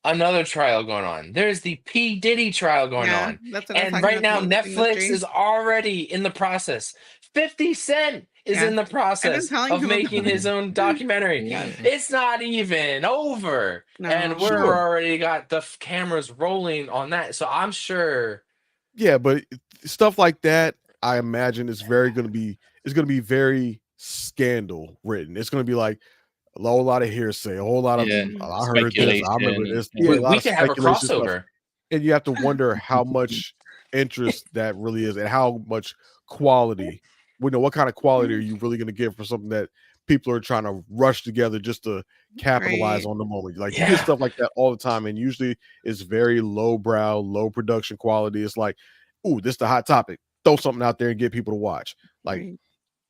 Speaker 4: another trial going on. There's the P. Diddy trial going
Speaker 2: yeah,
Speaker 4: on.
Speaker 2: that's what I was
Speaker 4: And
Speaker 2: talking
Speaker 4: right
Speaker 2: about, the
Speaker 4: now,
Speaker 2: music
Speaker 4: Netflix
Speaker 2: industry.
Speaker 4: is already in the process. 50 Cent is
Speaker 2: Yeah.
Speaker 4: in the
Speaker 2: I've been
Speaker 4: process
Speaker 2: telling
Speaker 4: of
Speaker 2: him
Speaker 4: making
Speaker 2: about
Speaker 4: his
Speaker 1: Mhm.
Speaker 4: own documentary.
Speaker 1: Yeah.
Speaker 4: It's not even over. And
Speaker 2: No.
Speaker 4: we're
Speaker 3: sure.
Speaker 4: already got the cameras rolling on that. So I'm sure.
Speaker 3: Yeah, but stuff like that, I imagine is very going to be it's going to be very scandal written. It's going to be like a whole lot of hearsay, a whole lot of
Speaker 1: Yeah.
Speaker 2: Mhm.
Speaker 3: I heard this, I remember
Speaker 1: Speculation
Speaker 3: this.
Speaker 1: and
Speaker 3: Yeah,
Speaker 1: yeah.
Speaker 3: a lot
Speaker 4: We
Speaker 3: of
Speaker 4: could have a
Speaker 3: speculation stuff.
Speaker 4: crossover.
Speaker 3: and you have to wonder how much interest that really is, and how much quality. We know what kind of quality are you really going to get for something that people are trying to rush together just to capitalize
Speaker 2: Right.
Speaker 3: on the moment. Like you get
Speaker 4: Yeah.
Speaker 3: stuff like that all the time, and usually it's very lowbrow, low production quality. It's like, ooh, this is the hot topic. Throw something out there and get people to watch. Like,
Speaker 2: Right.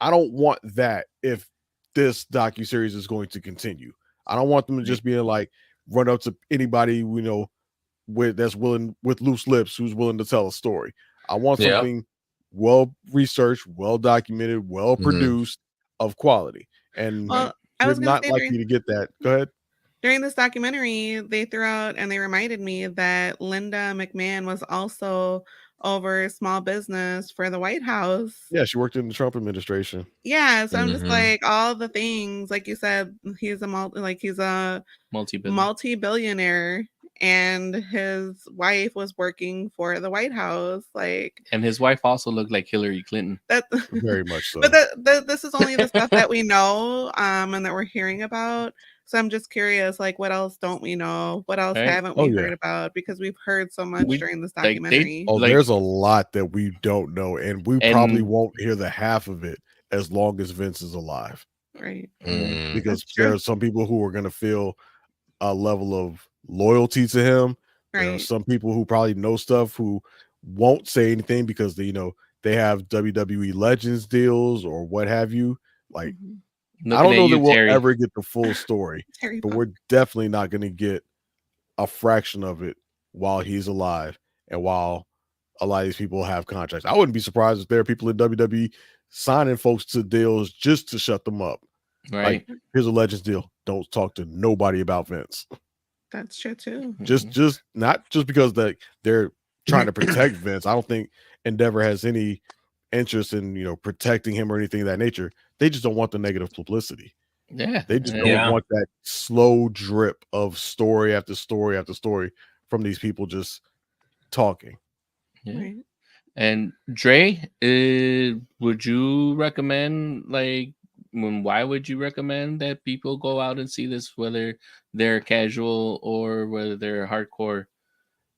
Speaker 3: I don't want that if this docuseries is going to continue. I don't want them to just be like run up to anybody, with that's willing, with loose lips, who's willing to tell a story. I want
Speaker 4: Yeah.
Speaker 3: something well researched, well documented, well
Speaker 4: Mhm.
Speaker 3: produced, of quality. And
Speaker 2: Well, I
Speaker 3: you're
Speaker 2: was gonna
Speaker 3: not
Speaker 2: say
Speaker 3: likely to get that. Go ahead.
Speaker 2: during this documentary, they threw out and they reminded me that Linda McMahon was also over small business for the White House.
Speaker 3: Yeah, she worked in the Trump administration.
Speaker 2: Yeah, so I'm just
Speaker 4: Mhm.
Speaker 2: like all the things, like you said, he's a
Speaker 1: Multi-billion.
Speaker 2: multi-billionaire, and his wife was working for the White House. Like
Speaker 1: And his wife also looked like Hillary Clinton.
Speaker 2: that,
Speaker 3: Very much so.
Speaker 2: but this is only the stuff that we know, and that we're hearing about. So I'm just curious, like, what else don't we know? What else
Speaker 1: Right?
Speaker 2: haven't
Speaker 3: Oh
Speaker 2: we
Speaker 3: yeah.
Speaker 2: heard about? Because we've heard so much
Speaker 1: We
Speaker 2: during this
Speaker 1: like they
Speaker 2: documentary.
Speaker 3: Oh,
Speaker 1: like
Speaker 3: there's a lot that we don't know, and we probably
Speaker 1: and
Speaker 3: won't hear the half of it as long as Vince is alive.
Speaker 2: Right.
Speaker 1: right.
Speaker 4: Mm.
Speaker 3: Because
Speaker 2: That's
Speaker 3: there
Speaker 2: true.
Speaker 3: are some people who are going to feel a level of loyalty to him. There are
Speaker 2: Right.
Speaker 3: some people who probably know stuff who won't say anything because they have WWE Legends deals or what have you. Like,
Speaker 2: Mhm.
Speaker 3: I
Speaker 1: Looking
Speaker 3: don't
Speaker 1: at
Speaker 3: know that
Speaker 1: you,
Speaker 3: we'll
Speaker 1: Terry.
Speaker 3: ever get the full story,
Speaker 2: Terry
Speaker 3: but
Speaker 2: Pop.
Speaker 3: we're definitely not going to get a fraction of it while he's alive and while a lot of these people have contracts. I wouldn't be surprised if there are people in WWE signing folks to deals just to shut them up. Like,
Speaker 1: Right.
Speaker 3: here's a Legends deal. Don't talk to nobody about Vince.
Speaker 2: That's true too.
Speaker 1: Mhm.
Speaker 3: Just not just because they're trying to protect Vince. I don't think Endeavor has any interest in protecting him or anything of that nature. They just don't want the negative publicity.
Speaker 1: Yeah.
Speaker 3: They just don't
Speaker 4: Yeah.
Speaker 3: want that slow drip of story after story after story from these people just talking.
Speaker 1: Yeah.
Speaker 2: Right.
Speaker 1: And Dre, would you recommend why would you recommend that people go out and see this, whether they're casual or whether they're hardcore?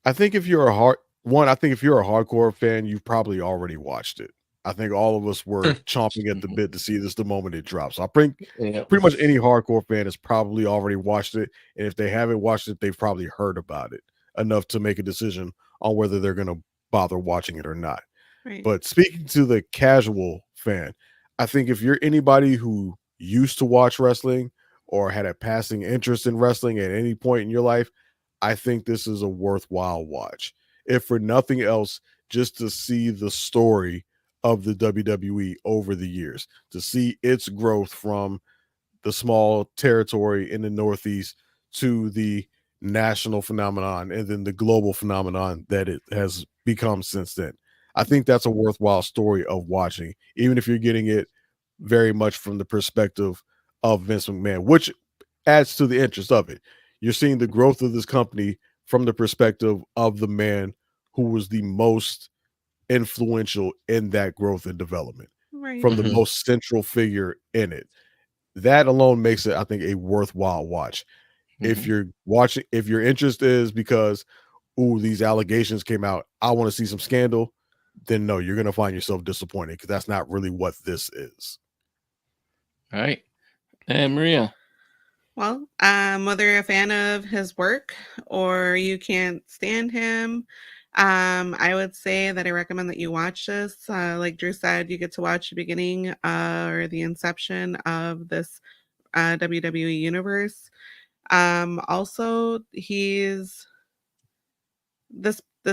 Speaker 3: I think if you're I think if you're a hardcore fan, you've probably already watched it. I think all of us were chomping at the
Speaker 1: Mhm.
Speaker 3: bit to see this the moment it drops. So I think
Speaker 4: Yeah.
Speaker 3: pretty much any hardcore fan has probably already watched it. And if they haven't watched it, they've probably heard about it enough to make a decision on whether they're going to bother watching it or not.
Speaker 2: Right.
Speaker 3: But speaking to the casual fan, I think if you're anybody who used to watch wrestling or had a passing interest in wrestling at any point in your life, I think this is a worthwhile watch. If for nothing else, just to see the story of the WWE over the years, to see its growth from the small territory in the Northeast to the national phenomenon and then the global phenomenon that it has become since then. I think that's a worthwhile story of watching, even if you're getting it very much from the perspective of Vince McMahon, which adds to the interest of it. You're seeing the growth of this company from the perspective of the man who was the most influential in that growth and development,
Speaker 2: Right.
Speaker 3: from the
Speaker 4: Mhm.
Speaker 3: most central figure in it. That alone makes it, I think, a worthwhile watch. If
Speaker 1: Mhm.
Speaker 3: you're watching, if your interest is because, ooh, these allegations came out, I want to see some scandal, then no, you're gonna find yourself disappointed because that's not really what this is.
Speaker 1: All right. And Maria.
Speaker 2: Well, whether you're a fan of his work or you can't stand him, I would say that I recommend that you watch this. Like Drew said, you get to watch the beginning or the inception of this WWE universe. Also, this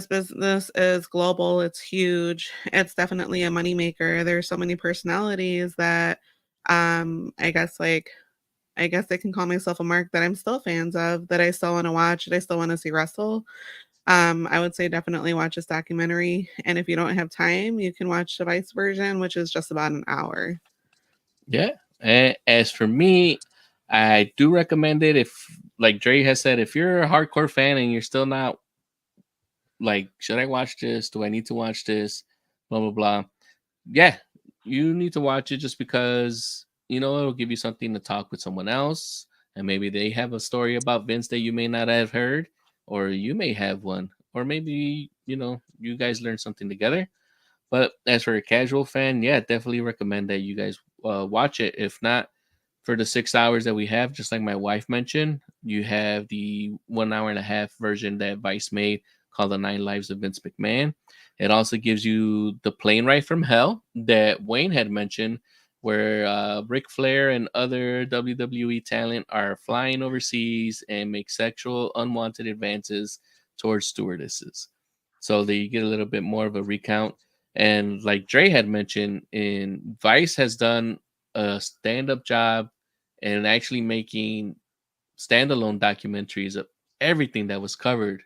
Speaker 2: business is global. It's huge. It's definitely a moneymaker. There's so many personalities that I guess I can call myself a mark that I'm still fans of, that I still want to watch, that I still want to see wrestle. I would say definitely watch this documentary. And if you don't have time, you can watch the Vice version, which is just about an hour.
Speaker 1: Yeah. And as for me, I do recommend it. If, like Dre has said, if you're a hardcore fan and you're still not like, should I watch this? Do I need to watch this? Blah blah blah. Yeah, you need to watch it just because it'll give you something to talk with someone else, and maybe they have a story about Vince that you may not have heard, or you may have one, or maybe you guys learn something together. But as for a casual fan, yeah, definitely recommend that you guys watch it. If not, for the 6 hours that we have, just like my wife mentioned, you have the 1 hour and a half version that Vice made called The Nine Lives of Vince McMahon. It also gives you the plane ride from hell that Wayne had mentioned, where Ric Flair and other WWE talent are flying overseas and make sexual unwanted advances towards stewardesses. So that you get a little bit more of a recount. And like Dre had mentioned, in Vice has done a stand-up job and actually making standalone documentaries of everything that was covered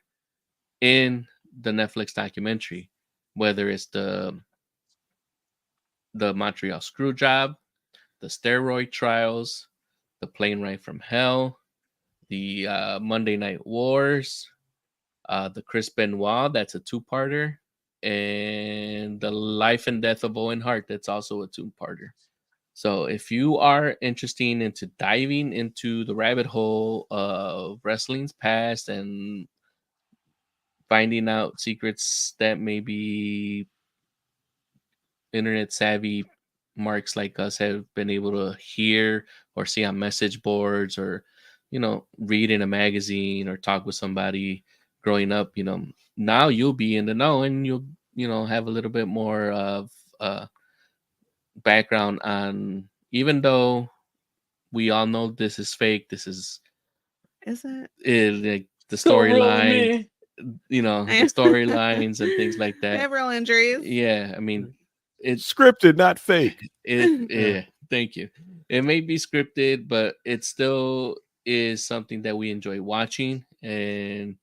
Speaker 1: in the Netflix documentary, whether it's the Montreal screw job, the steroid trials, the plane ride from hell, the Monday Night Wars, the Chris Benoit, that's a two-parter, and the Life and Death of Owen Hart, that's also a two-parter. So if you are interested into diving into the rabbit hole of wrestling's past and finding out secrets that maybe internet savvy marks like us have been able to hear or see on message boards, or read in a magazine or talk with somebody growing up, now you'll be in the know, and you'll have a little bit more of background on, even though we all know this is fake, this is like the
Speaker 4: Don't roll
Speaker 1: storyline,
Speaker 4: me.
Speaker 1: the storylines and things like
Speaker 2: They
Speaker 1: that.
Speaker 2: have real injuries.
Speaker 1: Yeah, I mean, it's
Speaker 3: Scripted, not fake.
Speaker 1: yeah, thank you. It may be scripted, but it still is something that we enjoy watching, and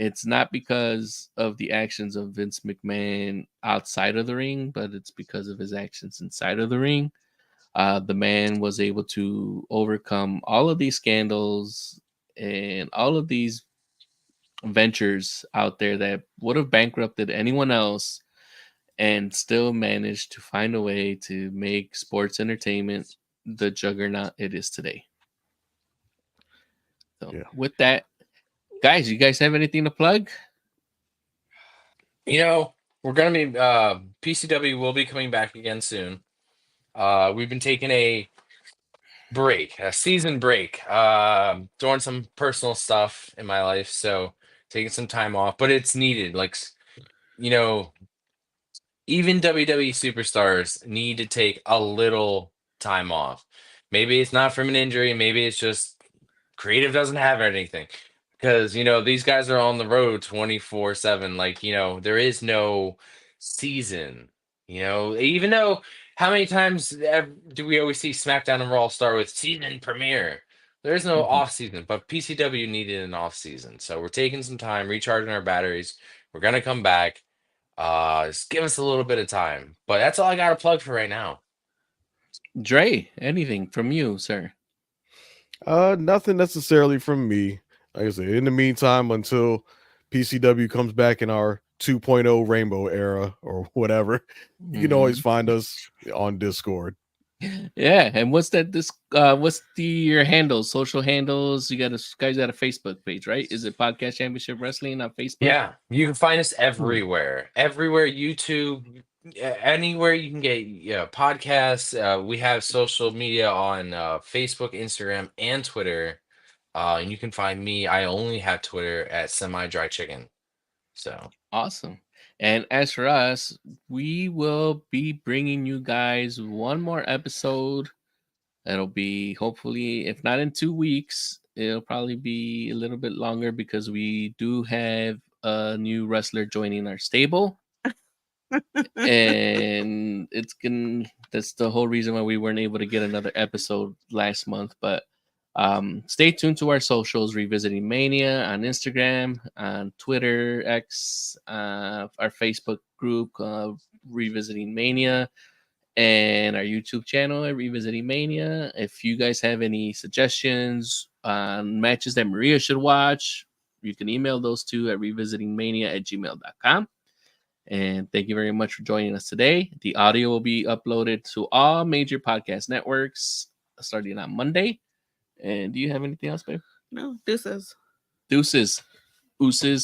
Speaker 1: it's not because of the actions of Vince McMahon outside of the ring, but it's because of his actions inside of the ring. The man was able to overcome all of these scandals and all of these ventures out there that would have bankrupted anyone else, and still managed to find a way to make sports entertainment the juggernaut it is today. So,
Speaker 3: Yeah.
Speaker 1: with that, guys, you guys have anything to plug?
Speaker 4: We're gonna be PCW will be coming back again soon. We've been taking a season break, doing some personal stuff in my life, so taking some time off, but it's needed. Like, you know, even WWE superstars need to take a little time off. Maybe it's not from an injury, maybe it's just creative doesn't have anything. Because, these guys are on the road 24/7. Like, there is no season. Even though how many times do we always see SmackDown and Raw start with season premiere? There is no
Speaker 1: Mhm.
Speaker 4: off season, but PCW needed an off season. So we're taking some time, recharging our batteries. We're gonna come back. Just give us a little bit of time. But that's all I got to plug for right now.
Speaker 1: Dre, anything from you, sir?
Speaker 3: Nothing necessarily from me. Like I said, in the meantime, until PCW comes back in our 2.0 Rainbow era or whatever, you can always
Speaker 1: Mhm.
Speaker 3: find us on Discord.
Speaker 1: Yeah, and what's that? What's your handles, social handles? You guys got a Facebook page, right? Is it Podcast Championship Wrestling on Facebook?
Speaker 4: Yeah, you can find us everywhere. Everywhere, YouTube, anywhere you can get podcasts. We have social media on Facebook, Instagram, and Twitter. And you can find me. I only have Twitter at Semi Dry Chicken. So
Speaker 1: Awesome. And as for us, we will be bringing you guys one more episode. That'll be hopefully, if not in 2 weeks, it'll probably be a little bit longer because we do have a new wrestler joining our stable. And that's the whole reason why we weren't able to get another episode last month. But stay tuned to our socials: Revisiting Mania on Instagram, on Twitter, X, our Facebook group, Revisiting Mania, and our YouTube channel at Revisiting Mania. If you guys have any suggestions on matches that Maria should watch, you can email those to at revisitingmania@gmail.com. And thank you very much for joining us today. The audio will be uploaded to all major podcast networks starting on Monday. And do you have anything else, babe?
Speaker 2: No, deuces.
Speaker 1: Deuces. Ooses.